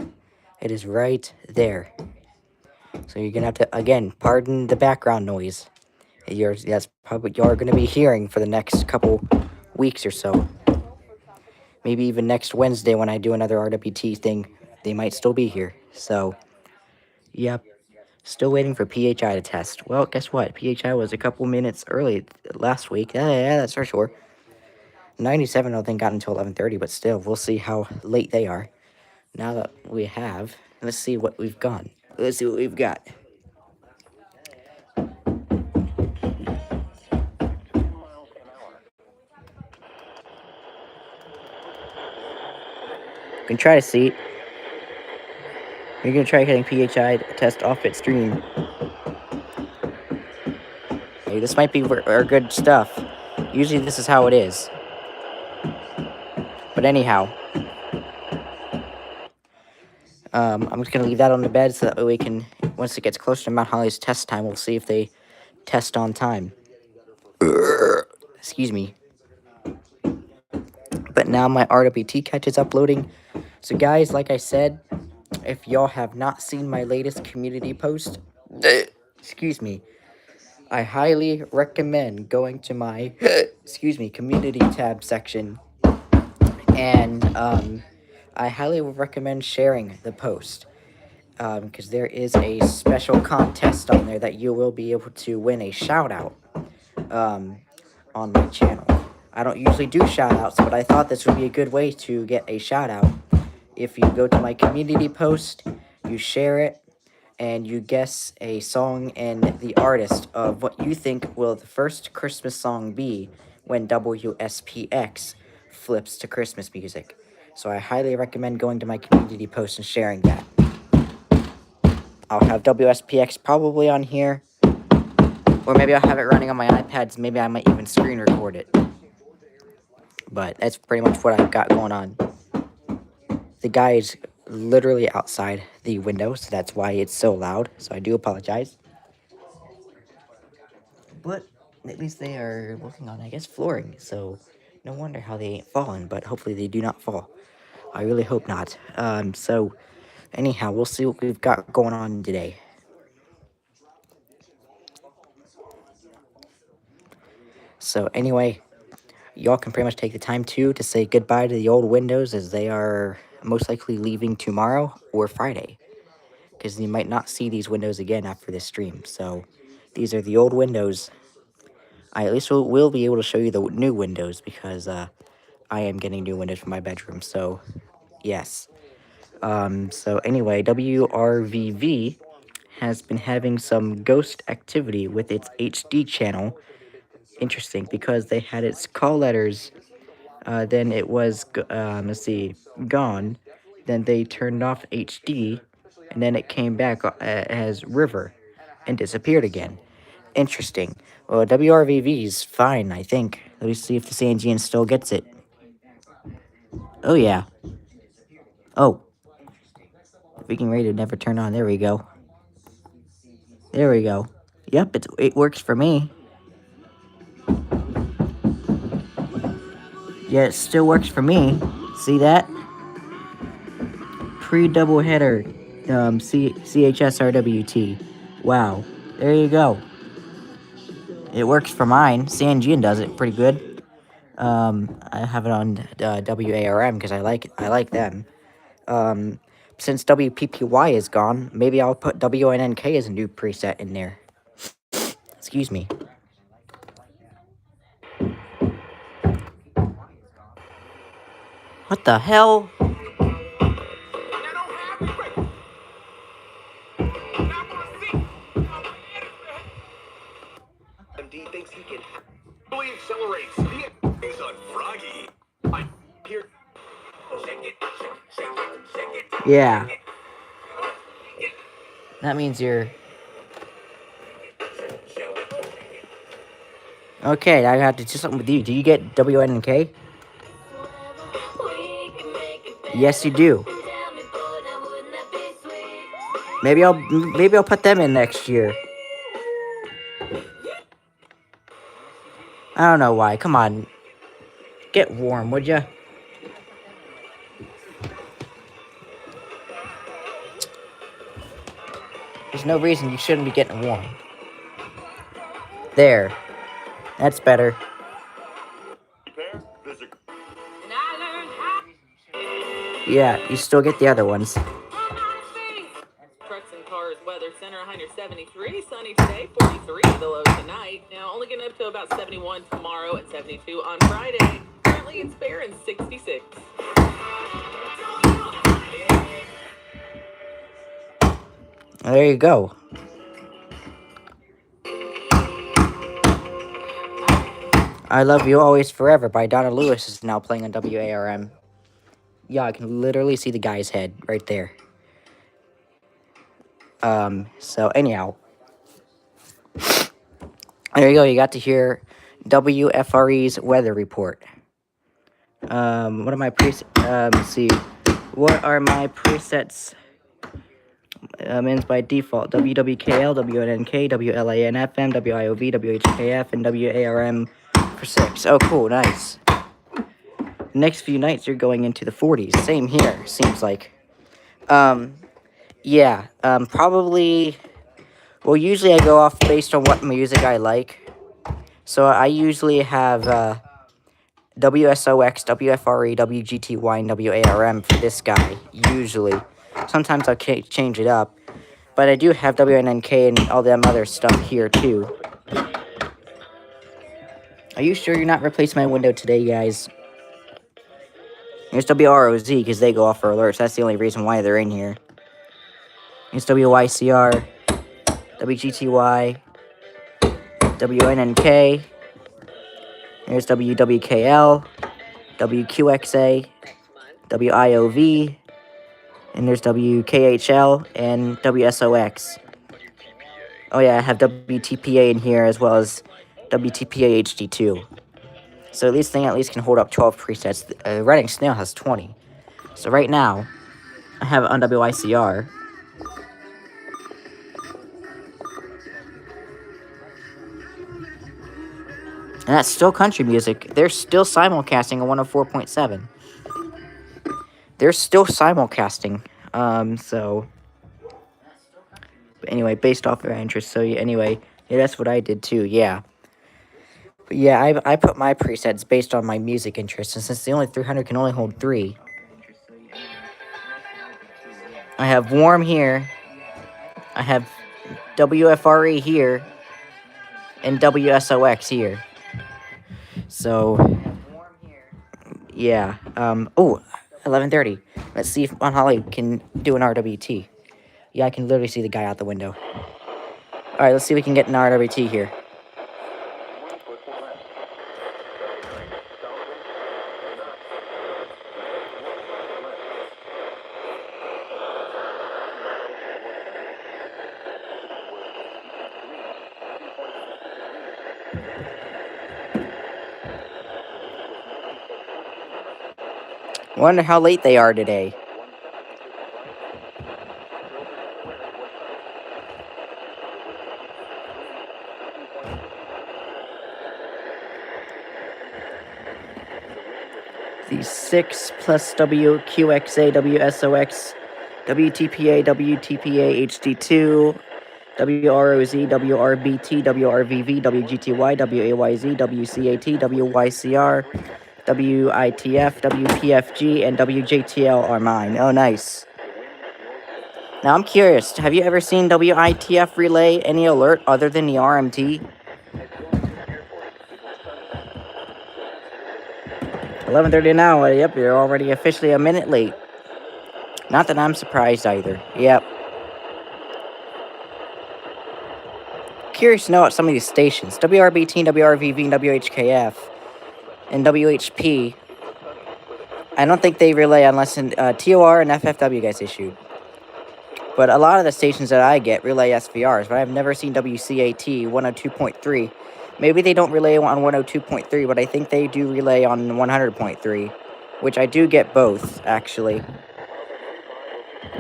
It is right there. So you're gonna have to, again, pardon the background noise. That's probably what you're gonna be hearing for the next couple weeks or so. Maybe even next Wednesday when I do another RWT thing, they might still be here. So, yep. Still waiting for PHI to test. Well, guess what? PHI was a couple minutes early last week. Yeah, that's for sure. 97 I don't think got until 11:30, but still, we'll see how late they are. Now that we have, let's see what we've got. Let's see what we've got. You can try to see. You're gonna try getting PHI test off its stream. Hey, this might be our good stuff. Usually this is how it is. But anyhow, I'm just gonna leave that on the bed so that we can, once it gets closer to Mount Holly's test time, we'll see if they test on time. Excuse me. But now my RWT catch is uploading. So guys, like I said, if y'all have not seen my latest community post, excuse me, I highly recommend going to my, excuse me, community tab section. And I highly recommend sharing the post. Because there is a special contest on there that you will be able to win a shout out on my channel. I don't usually do shout outs, but I thought this would be a good way to get a shout out. If you go to my community post, you share it, and you guess a song and the artist of what you think will the first Christmas song be when WSPX flips to Christmas music. So I highly recommend going to my community post and sharing that. I'll have WSPX probably on here, or maybe I'll have it running on my iPads. Maybe I might even screen record it. But that's pretty much what I've got going on. The guy is literally outside the window, so that's why it's so loud. So I do apologize. But at least they are working on, I guess, flooring. So no wonder how they ain't fallen, but hopefully they do not fall. I really hope not. So anyhow, we'll see what we've got going on today. So anyway, y'all can pretty much take the time too to say goodbye to the old windows, as they are most likely leaving tomorrow or Friday, because you might not see these windows again after this stream. So these are the old windows. I at least will be able to show you the new windows, because I am getting new windows for my bedroom. So yes. So anyway, WRVV has been having some ghost activity with its HD channel. Interesting, because they had its call letters, then it was, let's see, gone. Then they turned off HD, and then it came back as River, and disappeared again. Interesting. Well, WRVV's fine, I think. Let me see if the Sanjian still gets it. Oh, yeah. Oh. Freaking radio never turned on. There we go. There we go. Yep, it works for me. Yeah, it still works for me. See that? Pre-doubleheader, CHSRWT. Wow. There you go. It works for mine. Sanjian does it pretty good. I have it on WARM because I like them. Since WPPY is gone, maybe I'll put WNNK as a new preset in there. Excuse me. What the hell? MD thinks he can really accelerates. He's on Froggy. I hear. Yeah. That means you're... Okay, I have to do something with you. Do you get WNK? Yes, you do. Maybe I'll put them in next year. I don't know why. Come on. Get warm, would ya? There's no reason you shouldn't be getting warm. There. That's better. Yeah, you still get the other ones. Trucks and Cars Weather Center, high near 73. Sunny today, 43 the low tonight. Now only getting up to about 71 tomorrow and 72 on Friday. Currently it's fair and 66. There you go. I Love You Always Forever by Donna Lewis is now playing on WARM. Yeah, I can literally see the guy's head right there. So anyhow. There you go, you got to hear WFRE's weather report. What are my let's see. What are my presets? Ends by default. WWKL, WNNK, WLAN-FM, WIOV, WHKF, and WARM for 6. Oh, cool, nice. Next few nights, you're going into the 40s. Same here, seems like. Yeah, probably... Well, usually I go off based on what music I like. So I usually have, WSOX, WFRE, WGTY, and WARM for this guy, usually. Sometimes I'll change it up. But I do have WNNK and all them other stuff here, too. Are you sure you're not replacing my window today, guys? Here's WROZ, because they go off for alerts. That's the only reason why they're in here. Here's WYCR, WGTY, WNNK. Here's WWKL, WQXA, WIOV, and there's WKHL and WSOX. Oh yeah, I have WTPA in here as well as WTPA HD2. So this thing at least can hold up 12 presets. Reading Snail has 20. So right now, I have it on WICR. And that's still country music. They're still simulcasting on 104.7. They're still simulcasting. So... But anyway, based off their interest. So, yeah, anyway, yeah, that's what I did too, yeah. But yeah, I put my presets based on my music interest. And since the only 300 can only hold 3... I have Warm here. I have WFRE here. And WSOX here. So, yeah. Oh, 11:30. Let's see if On Holly can do an RWT. Yeah, I can literally see the guy out the window. Alright, let's see if we can get an RWT here. Wonder how late they are today. The 6 plus WQXA, WSOX, WTPA, WTPA, HD2, WROZ, WRBT, WRVV, WGTY, WAYZ, WCAT, WYCR, WITF, WPFG, and WJTL are mine. Oh, nice. Now, I'm curious. Have you ever seen WITF relay any alert other than the RMT? 11:30 now. Yep, you're already officially a minute late. Not that I'm surprised either. Yep. Curious to know what some of these stations, WRBT, WRVV, and WHKF, and WHP, I don't think they relay unless TOR and FFW gets issued. But a lot of the stations that I get relay SVRs, but I've never seen WCAT 102.3. Maybe they don't relay on 102.3, but I think they do relay on 100.3, which I do get both, actually.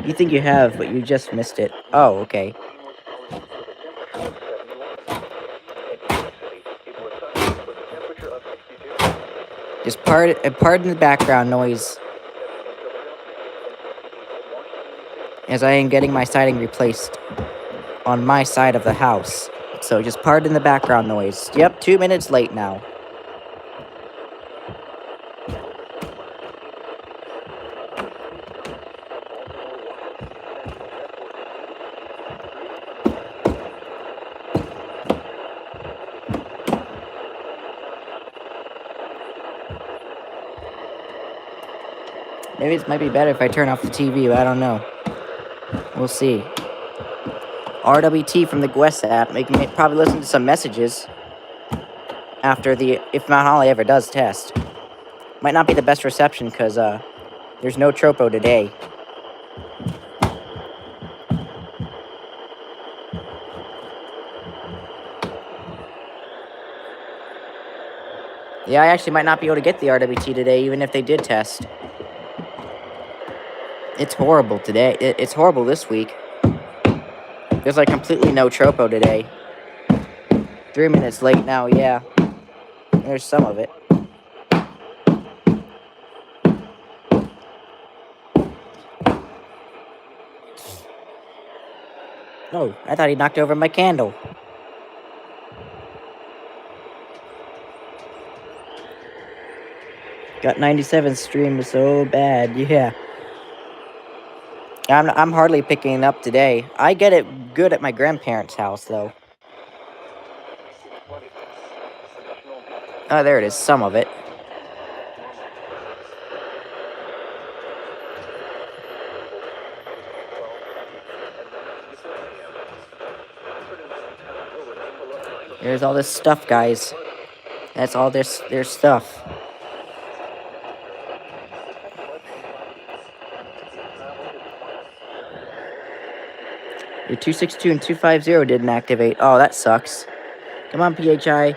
You think you have, but you just missed it. Oh, okay. Just pardon the background noise, as I am getting my siding replaced on my side of the house. So just pardon the background noise. Yep, 2 minutes late now. Maybe it might be better if I turn off the TV, but I don't know. We'll see. RWT from the Gwest app, making me probably listen to some messages after if Mount Holly ever does test. Might not be the best reception because there's no tropo today. Yeah, I actually might not be able to get the RWT today, even if they did test. It's horrible today. It's horrible this week. There's like completely no tropo today. 3 minutes late now, yeah. There's some of it. Oh, I thought he knocked over my candle. Got 97 stream so bad, yeah. I'm hardly picking it up today. I get it good at my grandparents' house, though. Oh, there it is, some of it. There's all this stuff, guys. That's all their stuff. Your 262 and 250 didn't activate. Oh, that sucks. Come on, PHI.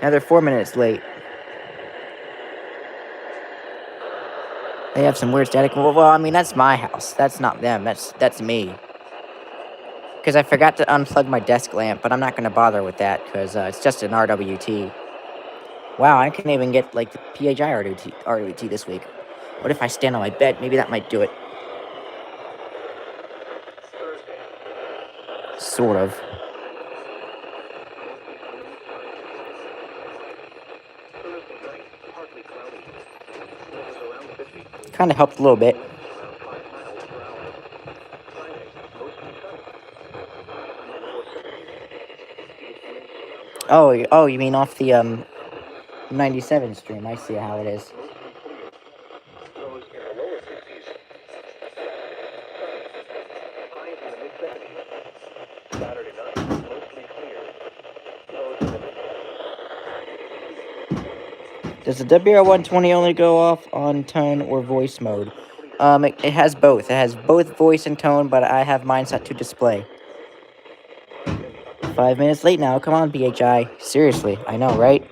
Now they're 4 minutes late. They have some weird static. Well, I mean, that's my house. That's not them. That's me. Because I forgot to unplug my desk lamp, but I'm not going to bother with that because it's just an RWT. Wow, I can't even get, like, the PHI RWT this week. What if I stand on my bed? Maybe that might do it. Sort of. Kind of helped a little bit. Oh, you mean off the 97 stream? I see how it is. Does the WR120 only go off on tone or voice mode? It has both. It has both voice and tone, but I have mine set to display. 5 minutes late now. Come on, PHI. Seriously, I know, right?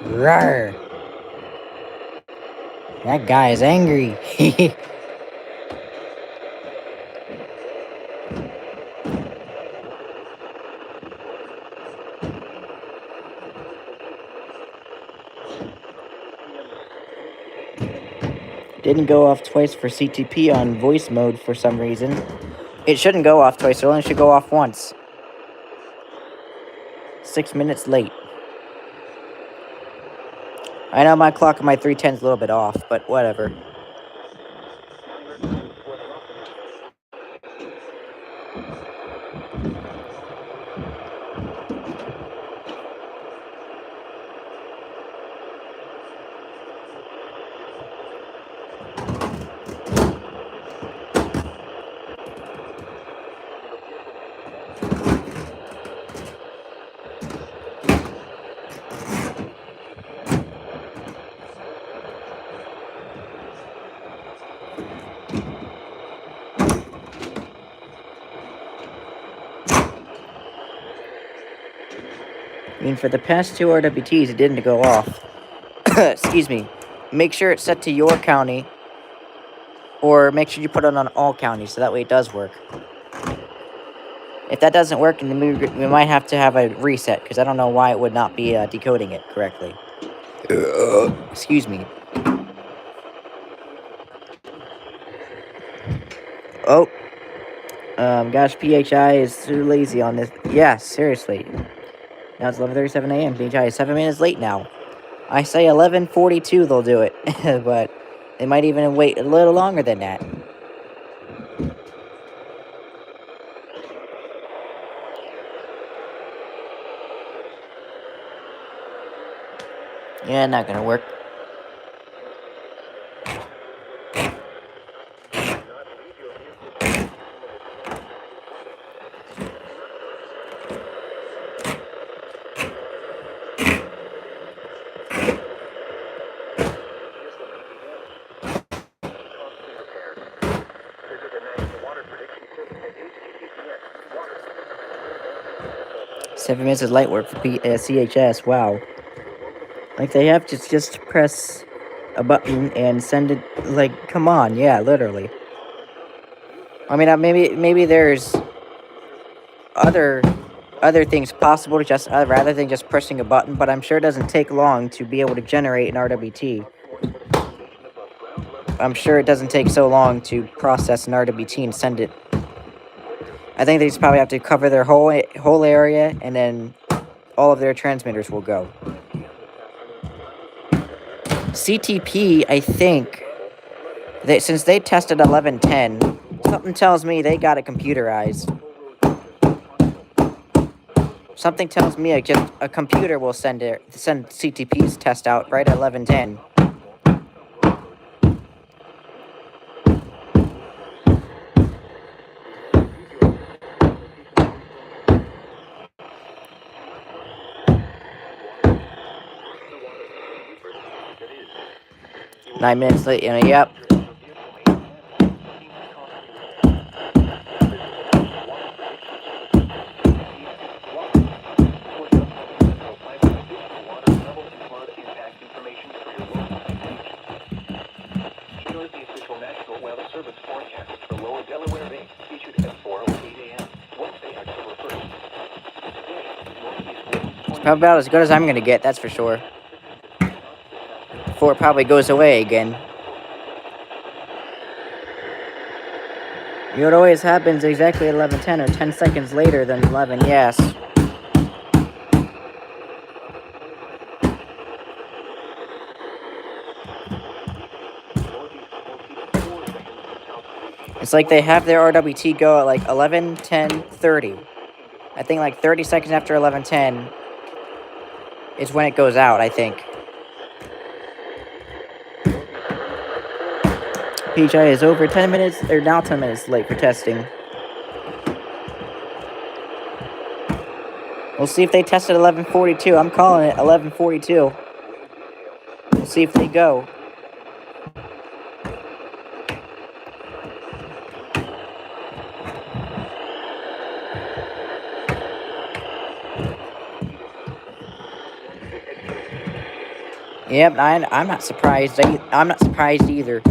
Rawr. That guy is angry. Didn't go off twice for CTP on voice mode for some reason. It shouldn't go off twice, it only should go off once. 6 minutes late. I know my clock on my 310 is a little bit off, but whatever. I mean, for the past two RWTs, it didn't go off. Excuse me. make sure it's set to your county, or make sure you put it on all counties so that way it does work. If that doesn't work, then we might have to have a reset, because I don't know why it would not be decoding it correctly. Excuse me. Oh. Gosh, PHI is too lazy on this. Yeah, seriously. Now it's 11:37 a.m. PHI is 7 minutes late now. I say 11:42 they'll do it, but they might even wait a little longer than that. Yeah, not gonna work. Seven minutes is light work for CHS. Wow. Like they have to just press a button and send it. Like, come on, yeah, literally. I mean, maybe there's other things possible to just rather than just pressing a button, but I'm sure it doesn't take long to be able to generate an RWT. I'm sure it doesn't take so long to process an RWT and send it. I think they just probably have to cover their whole area, and then all of their transmitters will go. CTP, I think, since they tested 1110, something tells me they got it computerized. Something tells me just a computer will send CTP's test out right at 1110. Nine minutes late, yep. It's probably about as good as I'm going to get, that's for sure. Before it probably goes away again. You know what always happens exactly at 11:10 or 10 seconds later than 11, yes. It's like they have their RWT go at like 11:10:30. I think like 30 seconds after 11:10 is when it goes out, I think. PHI is over 10 minutes, or now 10 minutes late for testing. We'll see if they test at 11:42. I'm calling it 11:42. We'll see if they go. Yep, I'm not surprised. I'm not surprised either.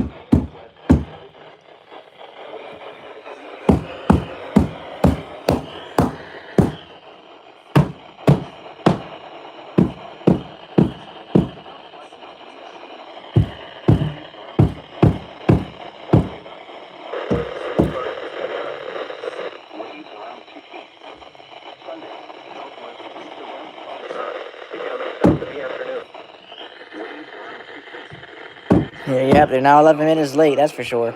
Yep, they're now 11 minutes late, that's for sure.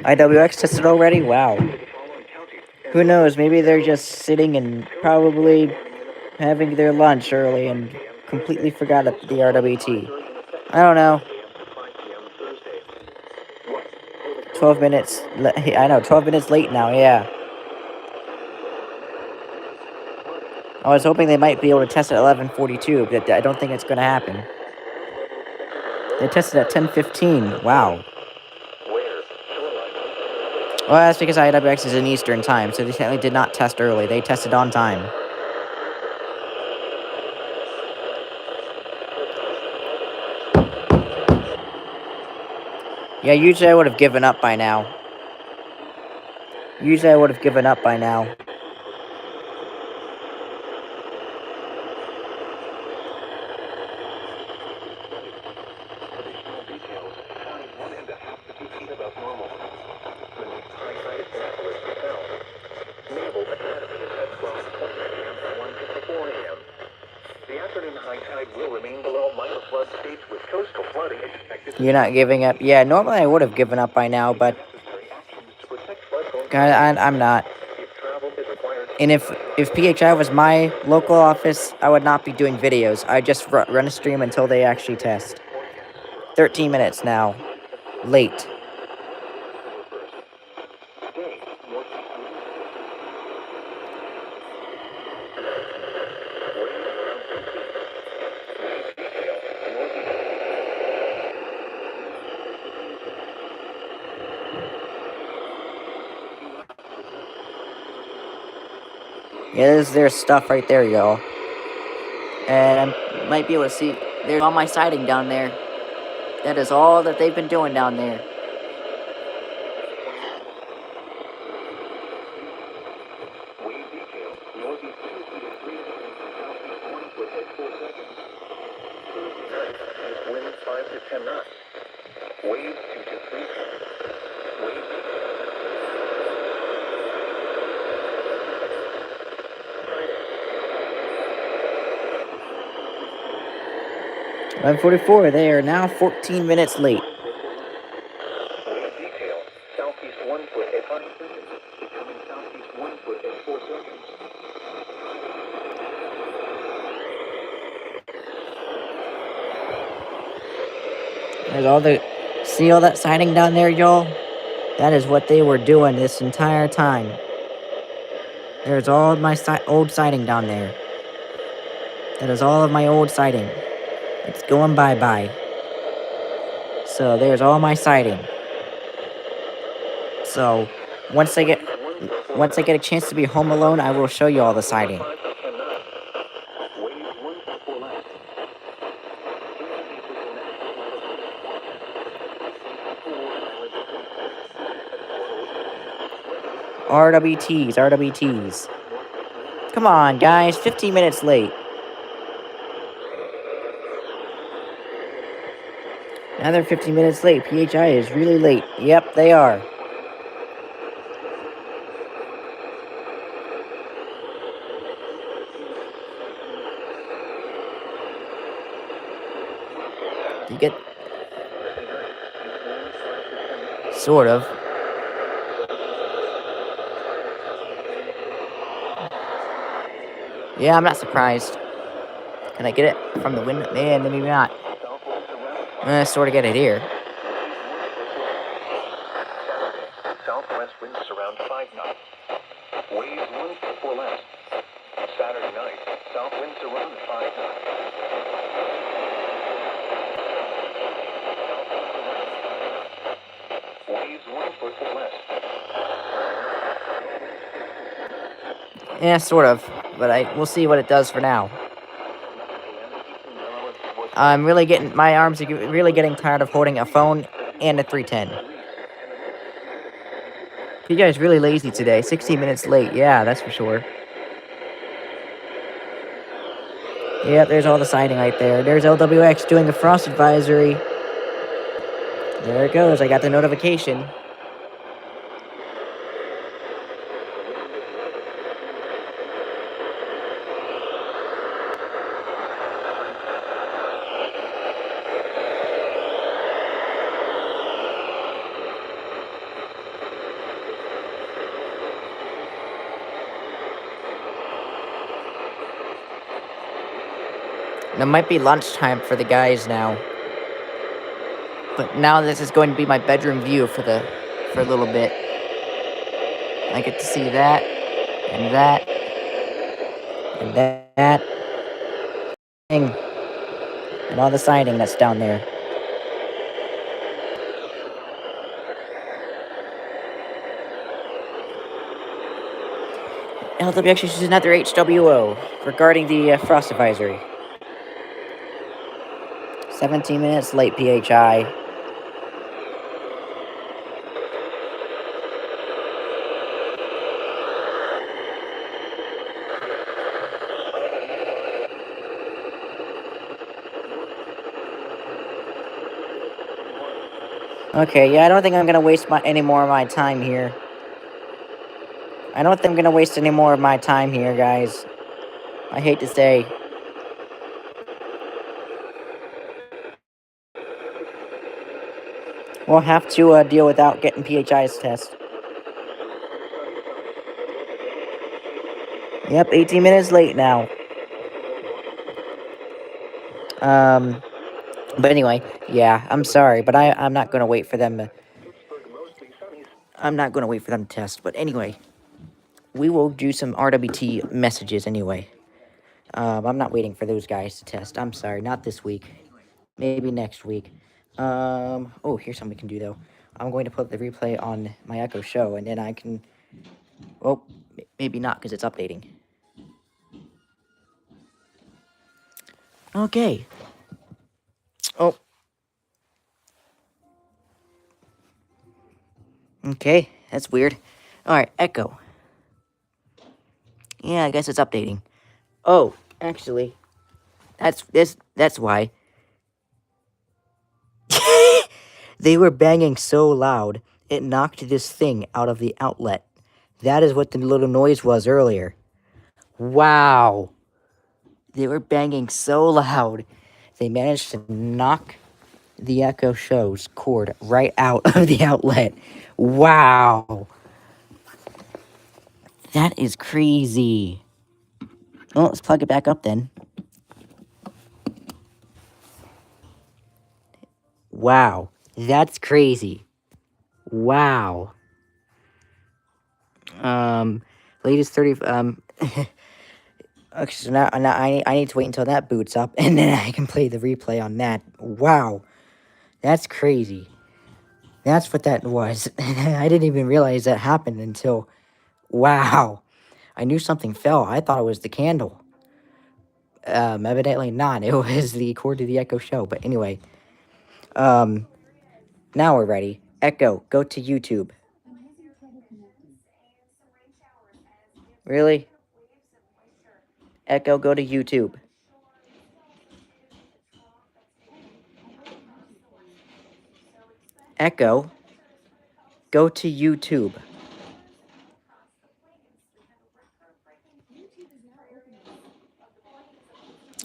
IWX tested already? Wow. Who knows? Maybe they're just sitting and probably having their lunch early and completely forgot the RWT. I don't know. 12 minutes. I know, 12 minutes late now, yeah. I was hoping they might be able to test at 11:42, but I don't think it's going to happen. They tested at 10:15. Wow. Well, that's because IWX is in Eastern time, so they certainly did not test early. They tested on time. Yeah, usually I would have given up by now. You're not giving up? Yeah, normally I would have given up by now, but I'm not. And if PHI was my local office, I would not be doing videos. I'd just run a stream until they actually test. 13 minutes now. Late. Yeah, there's their stuff right there, y'all. And I might be able to see, there's all my siding down there. That is all that they've been doing down there. Wind 5 to 10 knots. Waves 2 to 3. Waves. 11:44. They are now 14 minutes late. Wave detail. Southeast 1 foot at 5 seconds. Becoming southeast 1 foot at 4 seconds. There's all the... See all that siding down there, y'all? That is what they were doing this entire time. There's all my old siding down there. That is all of my old siding. It's going bye-bye. So there's all my siding. So once I get a chance to be home alone, I will show you all the siding. RWTs. Come on, guys, 15 minutes late. Now they're 15 minutes late. PHI is really late. Yep, they are. You get... Sort of. Yeah, I'm not surprised. Can I get it from the window? Man, maybe not. Sort of get it here. Southwest winds around 5 knots. Waves 1 foot or less. Saturday night, south winds around 5 knots. Waves 1 foot or less. Yeah, sort of. But we'll see what it does for now. I'm really getting... My arms are really getting tired of holding a phone and a 310. You guys really lazy today. 16 minutes late. Yeah, that's for sure. Yep, there's all the siding right there. There's LWX doing a frost advisory. There it goes. I got the notification. It might be lunchtime for the guys now. But now this is going to be my bedroom view for a little bit. I get to see that and that and that and all the siding that's down there. LW actually is another HWO regarding the frost advisory. 17 minutes late PHI. Okay, yeah, I don't think I'm gonna waste any more of my time here. I don't think I'm gonna waste any more of my time here, guys. I hate to say. We'll have to deal without getting PHI's test. Yep, 18 minutes late now. But anyway, yeah, I'm sorry, but I'm not gonna wait for them to, I'm not gonna wait for them to test. But anyway, we will do some RWT messages anyway. I'm not waiting for those guys to test. I'm sorry, not this week. Maybe next week. Oh, here's something we can do though. I'm going to put the replay on my Echo Show, and then I can, well, maybe not because it's updating. Okay. Oh. Okay, that's weird. Alright, Echo. Yeah, I guess it's updating. Oh, actually, that's why. They were banging so loud, it knocked this thing out of the outlet. That is what the little noise was earlier. Wow. They were banging so loud, they managed to knock the Echo Show's cord right out of the outlet. Wow. That is crazy. Well, let's plug it back up then. Wow. That's crazy. Wow. Latest 30, okay, so now I need to wait until that boots up, and then I can play the replay on that. Wow. That's crazy. That's what that was. I didn't even realize that happened until, wow. I knew something fell. I thought it was the candle. Evidently not. It was the cord to the Echo Show. But anyway, now we're ready. Echo, go to YouTube. Really? Echo, go to YouTube. Echo, go to YouTube.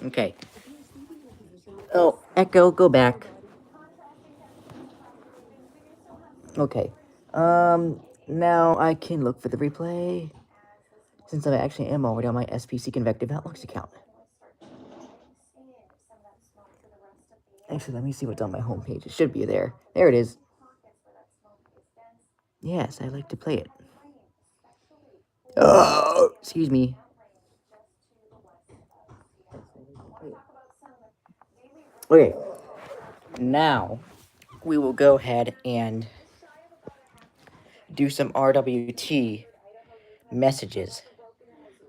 Okay. Oh, Echo, go back. Okay. Now I can look for the replay, since I actually am already on my SPC Convective Outlooks account. Actually, let me see what's on my homepage. It should be there. There it is. Yes, I like to play it. Oh, excuse me. Okay. Now, we will go ahead and do some RWT messages.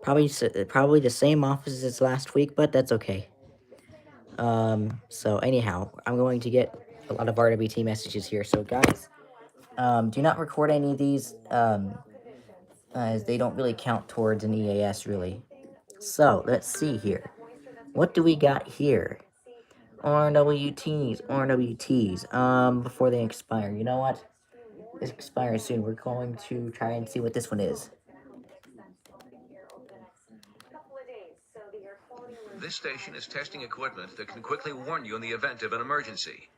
Probably the same office as last week, but that's okay. So anyhow, I'm going to get a lot of RWT messages here. So guys, do not record any of these, as they don't really count towards an EAS, really. So, let's see here. What do we got here? RWTs, before they expire. You know what? This expires soon. We're going to try and see what this one is. This station is testing equipment that can quickly warn you in the event of an emergency.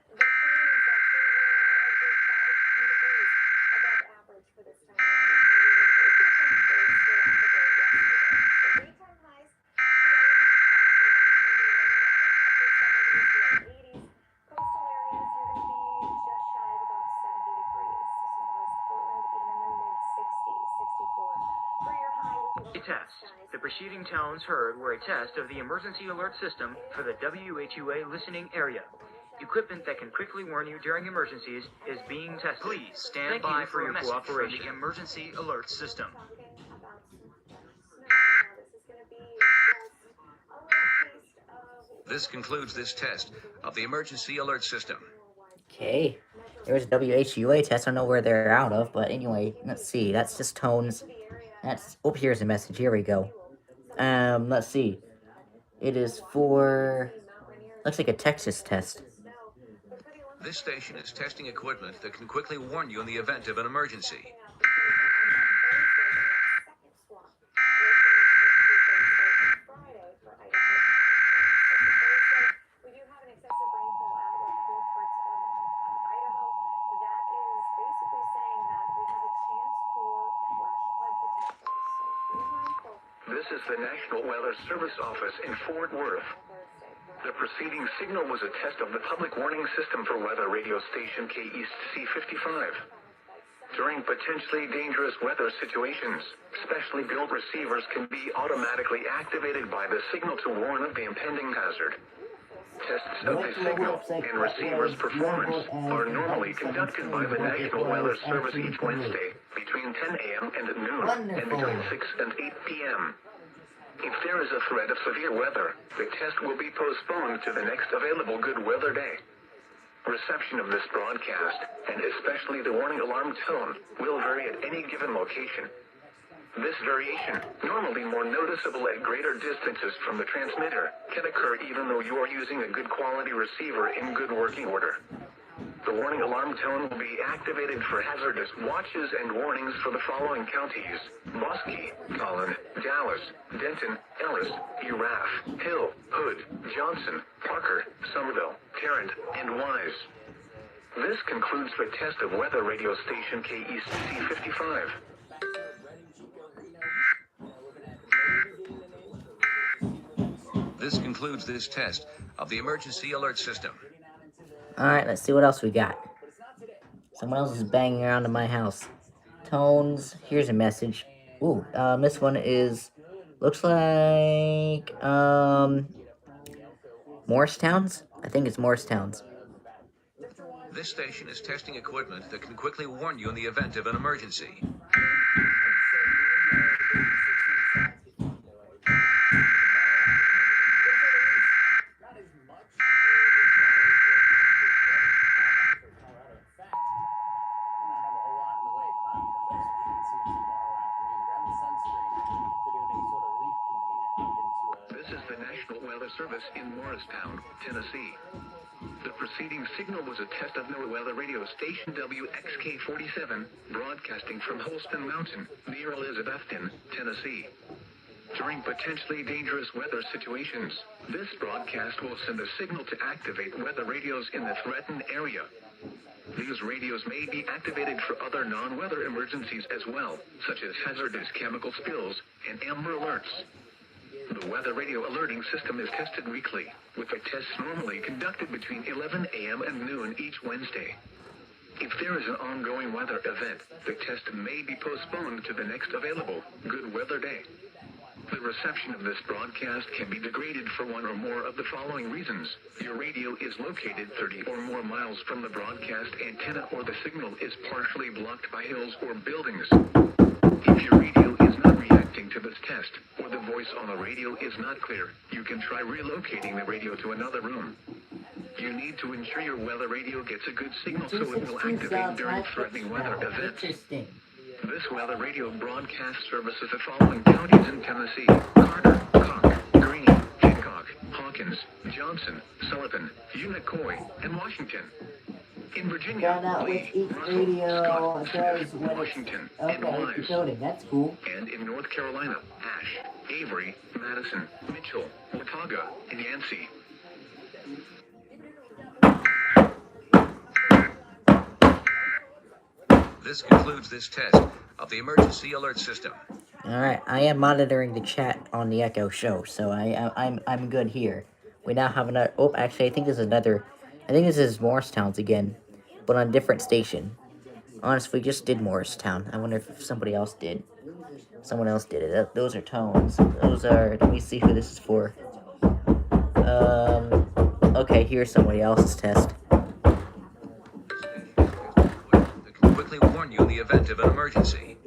preceding tones heard were a test of the emergency alert system for the WHUA listening area. Equipment that can quickly warn you during emergencies is being tested. Please stand by for your cooperation. The emergency alert system. This concludes this test of the emergency alert system. Okay. There's a WHUA test. I don't know where they're out of, but anyway, let's see. That's just tones. That's, oh, here's a message. Here we go. Let's see. It is for, looks like a Texas test. This station is testing equipment that can quickly warn you in the event of an emergency. This is the National Weather Service Office in Fort Worth. The preceding signal was a test of the public warning system for weather radio station K-East C55. During potentially dangerous weather situations, specially built receivers can be automatically activated by the signal to warn of the impending hazard. Tests of the signal and receiver's performance are normally conducted by the National Weather Service each Wednesday between 10 a.m. and noon and between 6 and 8 p.m. If there is a threat of severe weather, the test will be postponed to the next available good weather day. Reception of this broadcast, and especially the warning alarm tone, will vary at any given location. This variation, normally more noticeable at greater distances from the transmitter, can occur even though you are using a good quality receiver in good working order. The warning alarm tone will be activated for hazardous watches and warnings for the following counties: Bosque, Collin, Dallas, Denton, Ellis, Uraff, Hill, Hood, Johnson, Parker, Somerville, Tarrant, and Wise. This concludes the test of weather radio station K-East C55. This concludes this test of the emergency alert system. Alright, let's see what else we got. Someone else is banging around in my house. Tones, here's a message. Ooh, this one is, looks like, Morristown's? I think it's Morristown's. This station is testing equipment that can quickly warn you in the event of an emergency. This is the National Weather Service in Morristown, Tennessee. The preceding signal was a test of NOAA weather radio station WXK-47, broadcasting from Holston Mountain, near Elizabethton, Tennessee. During potentially dangerous weather situations, this broadcast will send a signal to activate weather radios in the threatened area. These radios may be activated for other non-weather emergencies as well, such as hazardous chemical spills and amber alerts. The weather radio alerting system is tested weekly, with the tests normally conducted between 11 a.m. and noon each Wednesday. If there is an ongoing weather event, the test may be postponed to the next available good weather day. The reception of this broadcast can be degraded for one or more of the following reasons. Your radio is located 30 or more miles from the broadcast antenna, or the signal is partially blocked by hills or buildings. If your radio is not reacting to this test, or the voice on the radio is not clear, you can try relocating the radio to another room. You need to ensure your weather radio gets a good signal so it will activate during threatening weather events. This weather radio broadcast services the following counties in Tennessee: Carter, Cock, Greene, Hancock, Hawkins, Johnson, Sullivan, Unicoi, and Washington. In Virginia, Lee, Russell, Scott, Smith, Washington, and Wise. That's cool. And in North Carolina, Ashe, Avery, Madison, Mitchell, Watauga, and Yancey. This concludes this test of the emergency alert system. Alright, I am monitoring the chat on the Echo Show, so I'm good here. We now have another, oh, actually, I think this is Morristown's again, but on a different station. Honestly, we just did Morristown. I wonder if somebody else did. Someone else did it. Those are tones. Those are... Let me see who this is for. Okay, here's somebody else's test. That can quickly warn you in the event of an emergency.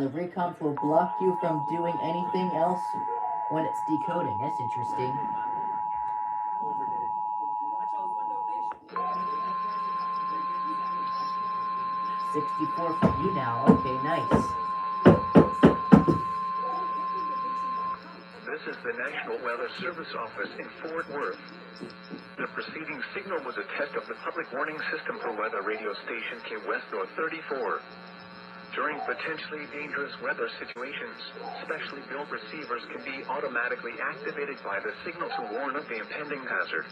The recomp will block you from doing anything else when it's decoding. That's interesting. $64 for you now. Okay, nice. This is the National Weather Service Office in Fort Worth. The preceding signal was a test of the public warning system for weather radio station K West North 34. During potentially dangerous weather situations, specially built receivers can be automatically activated by the signal to warn of the impending hazard.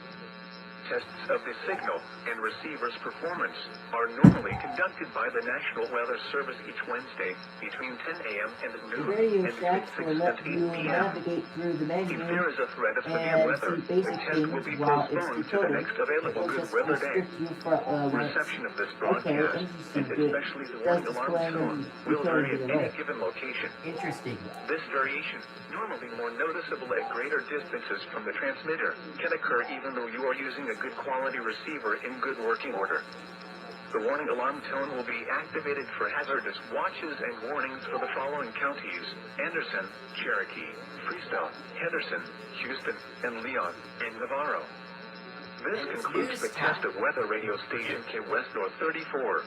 Tests of the signal and receiver's performance are normally conducted by the National Weather Service each Wednesday between 10 a.m. and noon Radio and between Shack 6 will and let 8 you p.m. navigate through the menu If there is a threat of severe and weather, see the basic test will things be while it's postponed to the decoding. next available It'll good just weather day. restrict you for when it's... Reception of this Okay, broadcast, interesting. and Good. especially the Does warning alarm display tone, and will vary decoding at the any alert. given location. Interesting. This variation, normally more noticeable at greater distances from the transmitter, can occur even though you are using a good quality receiver in good working order. The warning alarm tone will be activated for hazardous watches and warnings for the following counties: Anderson, Cherokee, Freestone, Henderson, Houston, and Leon, and Navarro. This concludes the test of weather radio station K West North 34.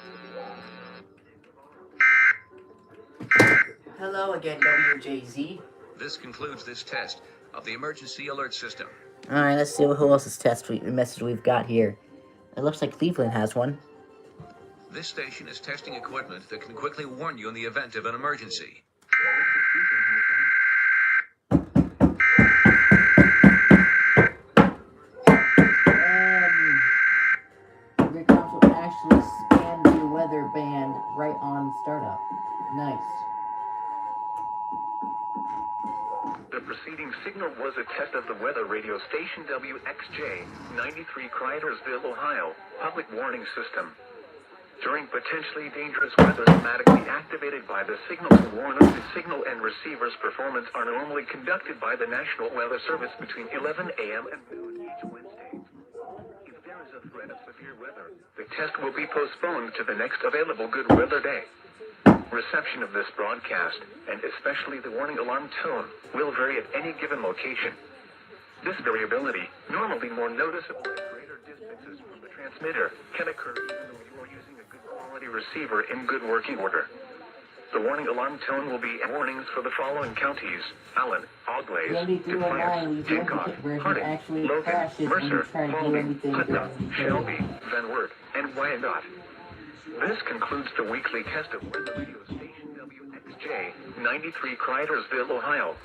Hello again, WJZ. This concludes this test of the emergency alert system. Alright, let's see who else's message we've got here. It looks like Cleveland has one. This station is testing equipment that can quickly warn you in the event of an emergency. Recomp will actually scan the weather band right on startup. Nice. The preceding signal was a test of the weather radio station WXJ 93 Cridersville, Ohio, public warning system. During potentially dangerous weather automatically activated by the signal to warn of the signal and receiver's performance are normally conducted by the National Weather Service between 11 a.m. and noon each Wednesday. If there is a threat of severe weather, the test will be postponed to the next available good weather day. Reception of this broadcast, and especially the warning alarm tone, will vary at any given location. This variability, normally more noticeable at greater distances from the transmitter, can occur even though you are using a good quality receiver in good working order. The warning alarm tone will be warnings for the following counties: Allen, Auglaize, Defiance, Tinkoff, Harding, Logan, Mercer, Paulding, Putnam, Shelby, Van Wert, and Wyandotte. This concludes the weekly test of weather radio station WXJ 93 Cridersville, Ohio.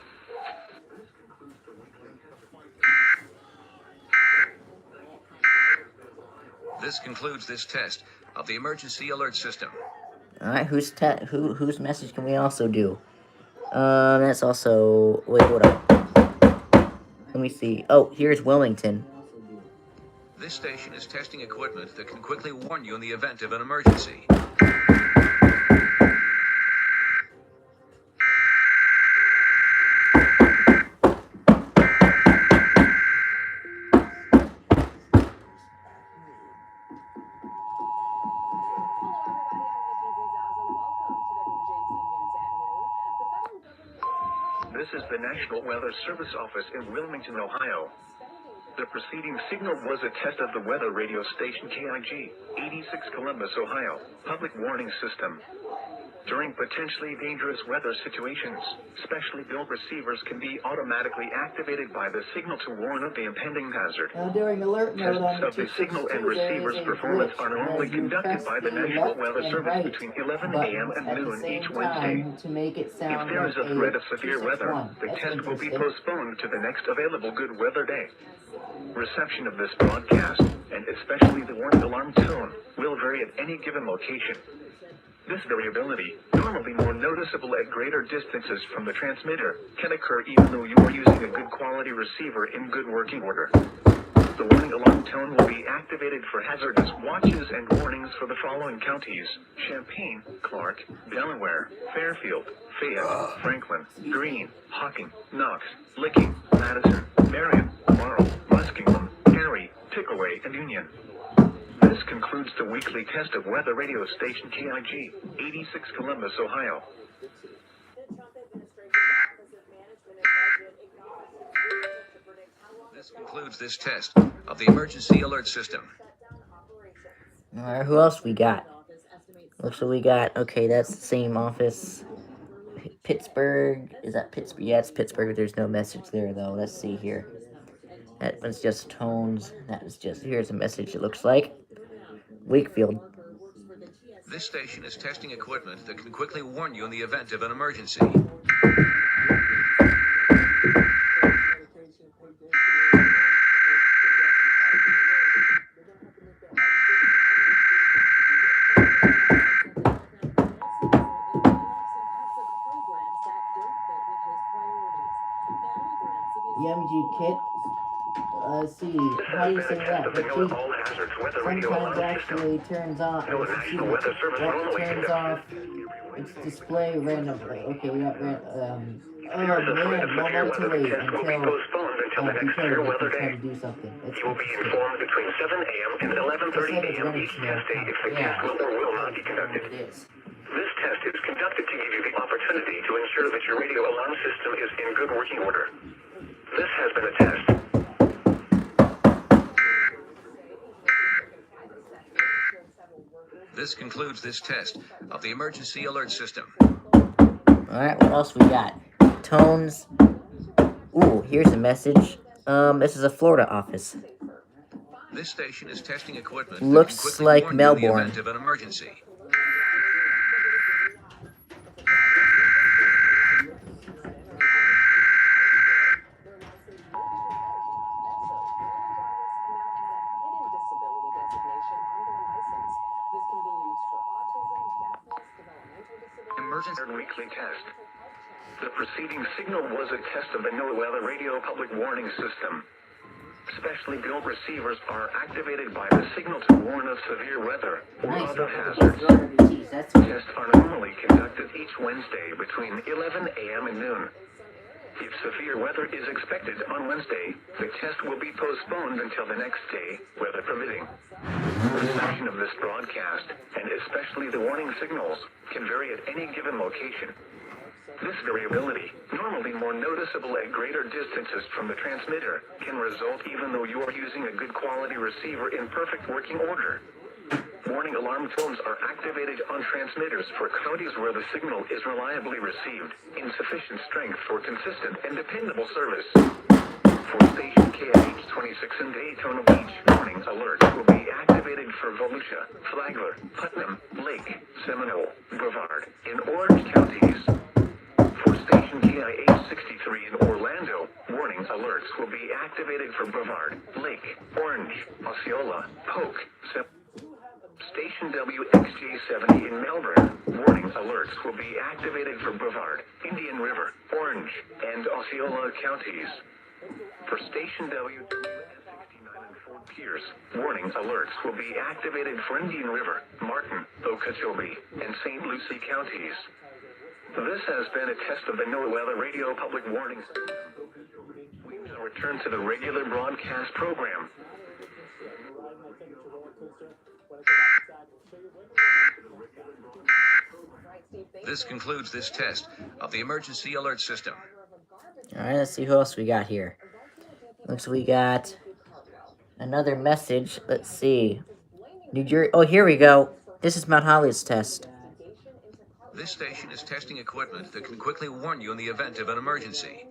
This concludes this test of the emergency alert system. Alright, whose message can we also do? That's also... Wait, hold up. Let me see. Oh, here's Wilmington. This station is testing equipment that can quickly warn you in the event of an emergency. This is the National Weather Service Office in Wilmington, Ohio. The preceding signal was a test of the weather radio station KIG 86 Columbus, Ohio, public warning system. During potentially dangerous weather situations, specially built receivers can be automatically activated by the signal to warn of the impending hazard. Now during alert mode on Tests of the signal and receiver's performance are normally conducted by the National Weather Service between 11 a.m. and noon each Wednesday. To make it sound If there is a like threat of severe weather, 261. the That's test will be interesting. postponed to the next available good weather day. Reception of this broadcast, and especially the warning alarm tone, will vary at any given location. This variability, normally more noticeable at greater distances from the transmitter, can occur even though you are using a good quality receiver in good working order. The warning alarm tone will be activated for hazardous watches and warnings for the following counties: Champaign, Clark, Delaware, Fairfield, Fayette, Franklin, Greene, Hocking, Knox, Licking, Madison, Marion, Marl, Muskingum, Cary, Pickaway, and Union. This concludes the weekly test of weather radio station KIG, 86 Columbus, Ohio. This concludes this test of the emergency alert system. Alright, who else we got? Looks like we got, okay, that's the same office. Pittsburgh, is that Pittsburgh? Yeah, it's Pittsburgh. There's no message there, though. Let's see here. That one's just tones. That was just, here's a message, it looks like. Wakefield. This station is testing equipment that can quickly warn you in the event of an emergency. EMG kit. Let's see. How do you say that? The key sometimes actually turns on. Turns off its display randomly. Okay, we got oh man, momentarily until because we can try to do something. You will be informed between 7 a.m. and 11:30 a.m. each test day if the test will or will not be conducted. This test is conducted to give you the opportunity to ensure that your radio alarm system is in good working order. This has been a test. This concludes this test of the emergency alert system. Alright, what else we got? Tones. Ooh, here's a message. This is a Florida office. This station is testing equipment Looks that can quickly like warn Melbourne. you in the event of an emergency. Emergency weekly test. The preceding signal was a test of the NOAA radio public warning system. Specially built receivers are activated by the signal to warn of severe weather or other hazards. Tests are normally conducted each Wednesday between 11 a.m. and noon. If severe weather is expected on Wednesday, the test will be postponed until the next day, weather permitting. The reception of this broadcast, and especially the warning signals, can vary at any given location. This variability, normally more noticeable at greater distances from the transmitter, can result even though you are using a good quality receiver in perfect working order. Warning alarm tones are activated on transmitters for counties where the signal is reliably received, in sufficient strength for consistent and dependable service. For station KH 26 in Daytona Beach, warning alerts will be activated for Volusia, Flagler, Putnam, Lake, Seminole, Brevard, in Orange counties. For station KIH 63 in Orlando, warning alerts will be activated for Brevard, Lake, Orange, Osceola, Polk, Station WXJ70 in Melbourne, warning alerts will be activated for Brevard, Indian River, Orange, and Osceola counties. For Station W69 in Fort Pierce, warning alerts will be activated for Indian River, Martin, Okeechobee, and St. Lucie counties. This has been a test of the NOAA radio public warning. We now return to the regular broadcast program. This concludes this test of the emergency alert system. Alright, let's see who else we got here. Looks like we got another message. Let's see. New Jersey. Oh, here we go. This is Mount Holly's test. This station is testing equipment that can quickly warn you in the event of an emergency.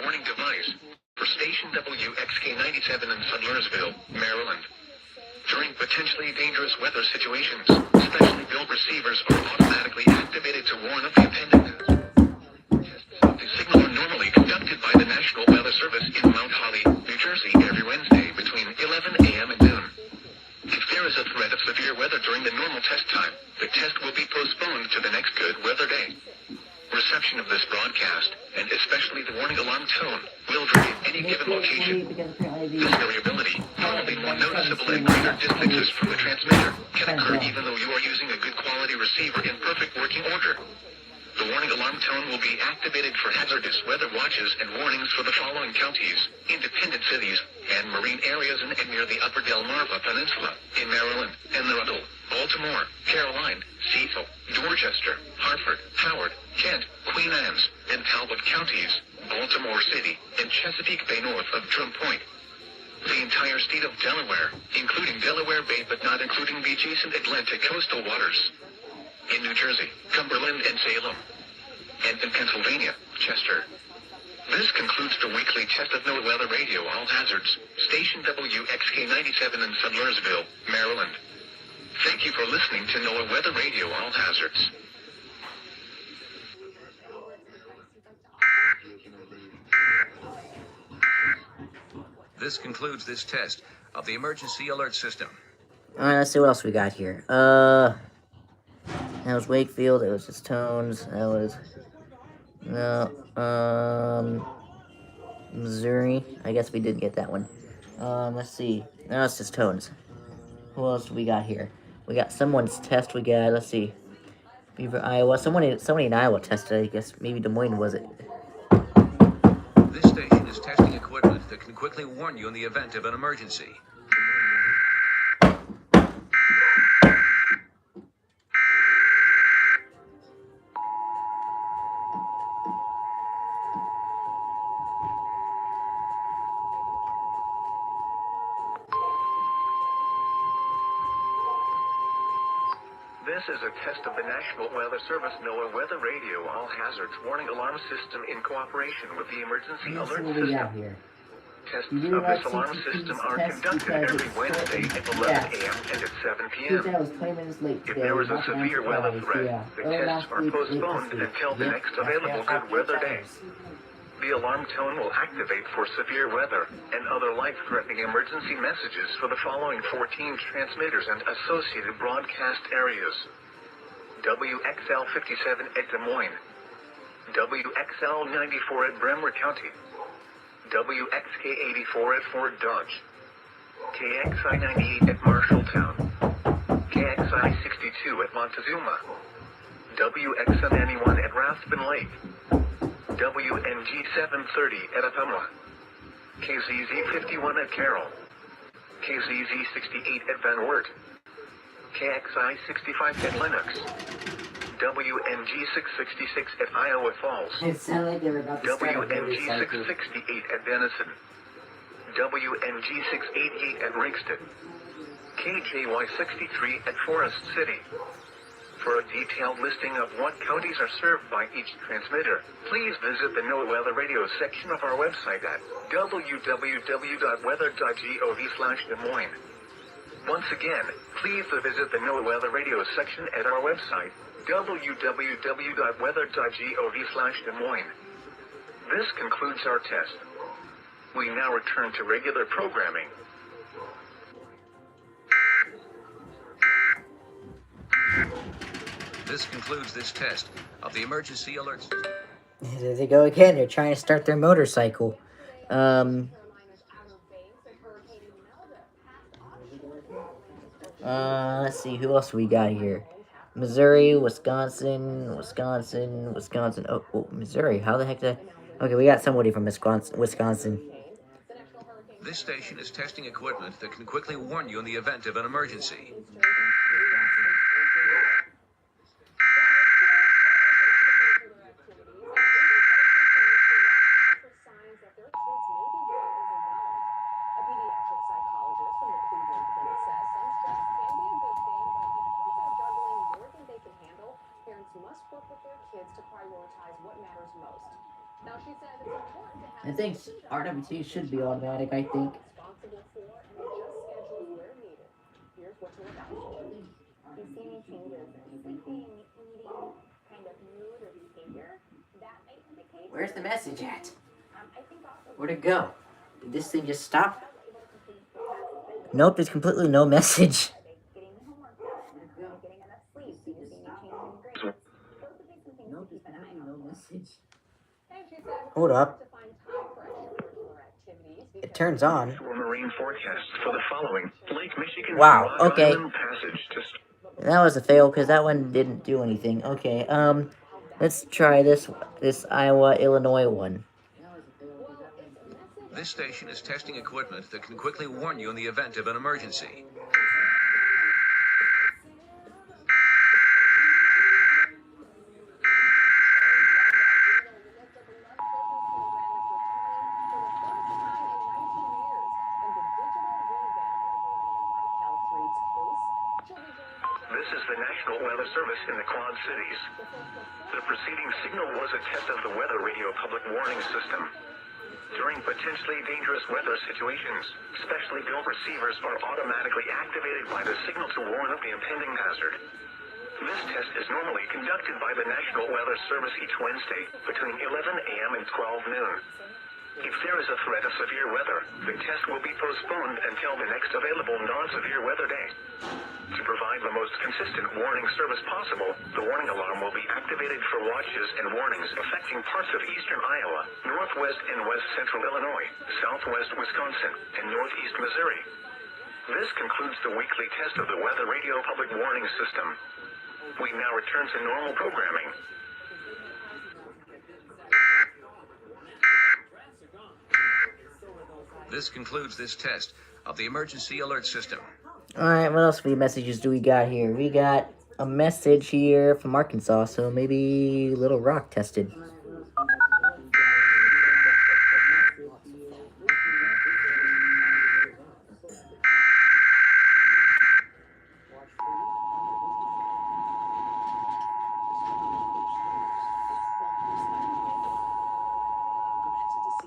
Warning device for station WXK97 in Sudlersville, Maryland. During potentially dangerous weather situations, specially built receivers are automatically activated to warn of the impending hazard. Tests of the signal are normally conducted by the National Weather Service in Mount Holly, New Jersey, every Wednesday between 11 a.m. and noon. If there is a threat of severe weather during the normal test time, the test will be postponed to the next good weather day. Reception of this broadcast, and especially the warning alarm tone, will vary at any given location. This variability, probably more noticeable at greater distances from the transmitter, can occur even though you are using a good quality receiver in perfect working order. The warning alarm tone will be activated for hazardous weather watches and warnings for the following counties, independent cities, and marine areas in and near the upper Delmarva Peninsula, in Maryland, Anne Arundel, Baltimore, Caroline, Cecil, Dorchester, Hartford, Howard, Kent, Queen Anne's, and Talbot counties, Baltimore City, and Chesapeake Bay north of Drum Point. The entire state of Delaware, including Delaware Bay but not including the adjacent Atlantic coastal waters. In New Jersey, Cumberland and Salem. And in Pennsylvania, Chester. This concludes the weekly test of NOAA Weather Radio All Hazards, station WXK-97 in Sudlersville, Maryland. Thank you for listening to NOAA Weather Radio All Hazards. This concludes this test of the emergency alert system. Alright, let's see what else we got here. That was Wakefield, it was just Tones, that was... No, Missouri. I guess we did get that one. Let's see. Now it's just Tones. Who else do we got here? We got someone's test we got, let's see. Beaver, Iowa. Somebody in Iowa tested, I guess. Maybe Des Moines, was it? This station is testing equipment that can quickly warn you in the event of an emergency. This is a test of the National Weather Service NOAA Weather Radio All Hazards Warning Alarm System in cooperation with the Emergency Alert System. Tests of this alarm system are conducted every Wednesday at 11 a.m. and at 7 p.m. If there is a severe weather threat, the tests are postponed until the next available good weather day. The alarm tone will activate for severe weather and other life-threatening emergency messages for the following 14 transmitters and associated broadcast areas. WXL 57 at Des Moines, WXL 94 at Bremer County, WXK 84 at Fort Dodge, KXI 98 at Marshalltown, KXI 62 at Montezuma, WXM 91 at Rathbun Lake, WNG 730 at Ottumwa, KZZ 51 at Carroll, KZZ 68 at Van Wert, KXI 65 at Lennox, WNG 666 at Iowa Falls, It sounded like they were about to start a WNG cycle. 668 at Denison, WNG 688 at Ringston, KJY 63 at Forest City. For a detailed listing of what counties are served by each transmitter, please visit the NOAA Weather Radio section of our website at www.weather.gov/Des Moines. Once again, please visit the NOAA Weather Radio section at our website, www.weather.gov/Des Moines. This concludes our test. We now return to regular programming. This concludes this test of the emergency alert system. There they go again. They're trying to start their motorcycle. Let's see. Who else we got here? Missouri, Wisconsin. Oh, Missouri. How the heck did I... Okay, we got somebody from Wisconsin. This station is testing equipment that can quickly warn you in the event of an emergency. I think RWT should be automatic, I think. Where's the message at? Where'd it go? Did this thing just stop? Nope, there's completely no message. Nope, there's completely no message. Hold up. It turns on. Marine forecast for the following: Lake Michigan, Wow, Rock okay. Island Passage to That was a fail because that one didn't do anything. Okay, let's try this Iowa, Illinois one. This station is testing equipment that can quickly warn you in the event of an emergency. This is the National Weather Service in the Quad Cities. The preceding signal was a test of the weather radio public warning system. During potentially dangerous weather situations, specially built receivers are automatically activated by the signal to warn of the impending hazard. This test is normally conducted by the National Weather Service each Wednesday between 11 a.m. and 12 noon. If there is a threat of severe weather, the test will be postponed until the next available non-severe weather day. To provide the most consistent warning service possible, the warning alarm will be activated for watches and warnings affecting parts of eastern Iowa, northwest and west central Illinois, southwest Wisconsin, and northeast Missouri. This concludes the weekly test of the Weather Radio Public Warning System. We now return to normal programming. This concludes this test of the emergency alert system. Alright, what else for messages do we got here? We got a message here from Arkansas, so maybe Little Rock tested.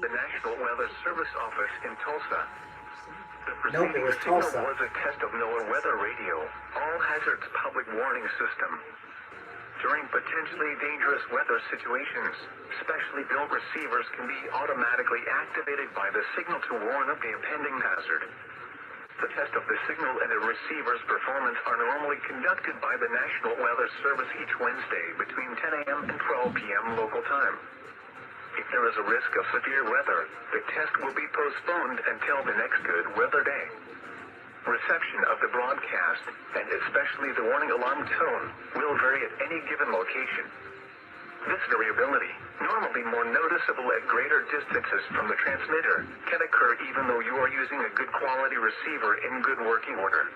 The National Weather Service office in Tulsa. The Nope, it was preceding signal Tulsa. was a test of NOAA Weather Radio, All Hazards Public Warning System. During potentially dangerous weather situations, specially built receivers can be automatically activated by the signal to warn of the impending hazard. The test of the signal and the receiver's performance are normally conducted by the National Weather Service each Wednesday between 10 a.m. and 12 p.m. local time. If there is a risk of severe weather, the test will be postponed until the next good weather day. Reception of the broadcast, and especially the warning alarm tone, will vary at any given location. This variability, normally more noticeable at greater distances from the transmitter, can occur even though you are using a good quality receiver in good working order.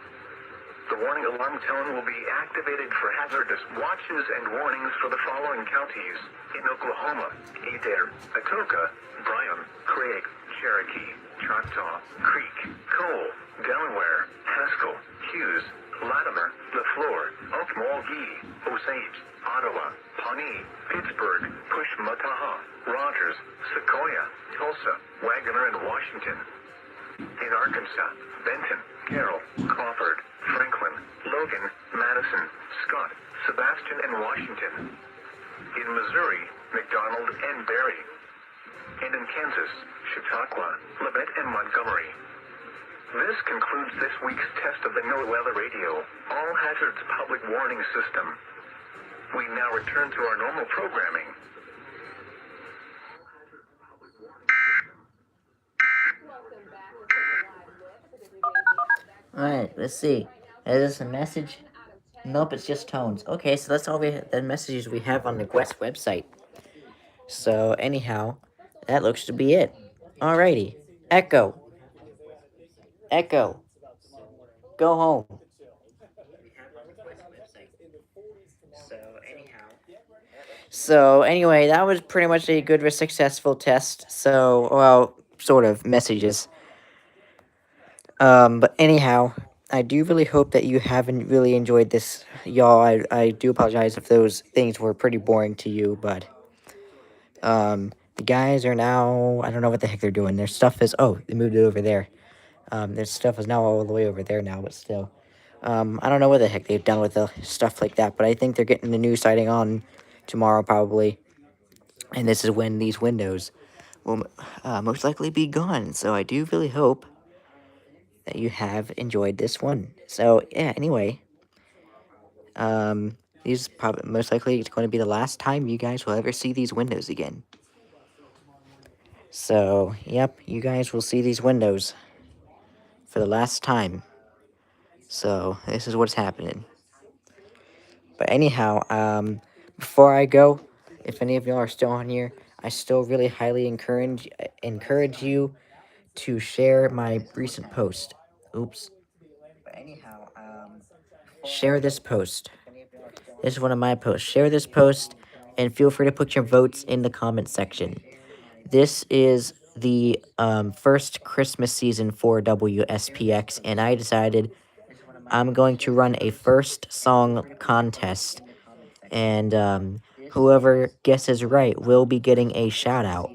The warning alarm tone will be activated for hazardous watches and warnings for the following counties: in Oklahoma, Adair, Atoka, Bryan, Craig, Cherokee, Choctaw, Creek, Cole, Delaware, Haskell, Hughes, Latimer, LaFleur, Okmulgee, Osage, Ottawa, Pawnee, Pittsburgh, Pushmataha, Rogers, Sequoia, Tulsa, Wagner, and Washington. In Arkansas, Benton, Carroll, Crawford, Franklin, Logan, Madison, Scott, Sebastian, and Washington. In Missouri, McDonald and Berry. And in Kansas, Chautauqua, Labette, and Montgomery. This concludes this week's test of the NOAA Weather Radio, All Hazards Public Warning System. We now return to our normal programming. Alright, let's see. Is this a message? Nope, it's just tones. Okay, so that's all the messages we have on the Quest website. So, anyhow, that looks to be it. Alrighty. Echo. Echo. Go home. So, anyway, that was pretty much a good, successful test. So, well, sort of, messages. But anyhow, I do really hope that you haven't really enjoyed this, y'all. I do apologize if those things were pretty boring to you, but, the guys are now, I don't know what the heck they're doing. Their stuff is, oh, they moved it over there. Their stuff is now all the way over there now, but still. I don't know what the heck they've done with the stuff like that, but I think they're getting a new sighting on tomorrow probably. And this is when these windows will most likely be gone. So I do really hope that you have enjoyed this one. So yeah, anyway, these probably most likely it's going to be the last time you guys will ever see these windows again. So yep, you guys will see these windows for the last time. So this is what's happening. But anyhow, before I go, if any of y'all are still on here, I still really highly encourage you to share my recent post. Oops. But anyhow, share this post. This is one of my posts. Share this post and feel free to put your votes in the comment section. This is the first Christmas season for WSPX, and I decided I'm going to run a first song contest, and whoever guesses right will be getting a shout out.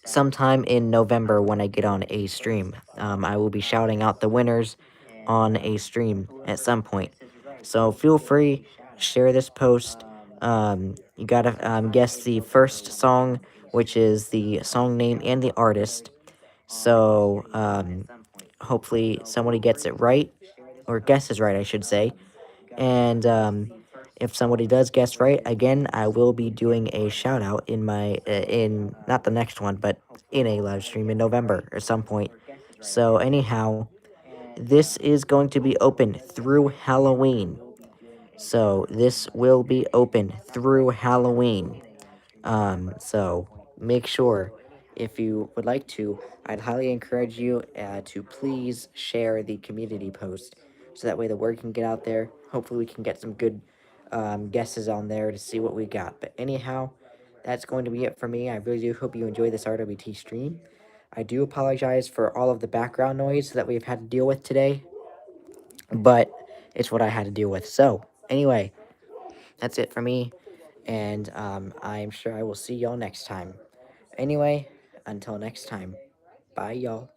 Sometime in November when I get on a stream. I will be shouting out the winners on a stream at some point. So feel free, share this post. You gotta guess the first song, which is the song name and the artist. So hopefully somebody gets it right, or guesses right, I should say. And if somebody does guess right, again, I will be doing a shout out in my in not the next one, but in a live stream in November or some point. So anyhow, this is going to be open through Halloween. So this will be open through Halloween. So make sure, if you would like to, I'd highly encourage you to please share the community post, so that way the word can get out there. Hopefully we can get some good guesses on there to see what we got. But anyhow, that's going to be it for me. I really do hope you enjoy this RWT stream. I do apologize for all of the background noise that we've had to deal with today, but it's what I had to deal with. So anyway, that's it for me, and I'm sure I will see y'all next time. Anyway, until next time, bye y'all.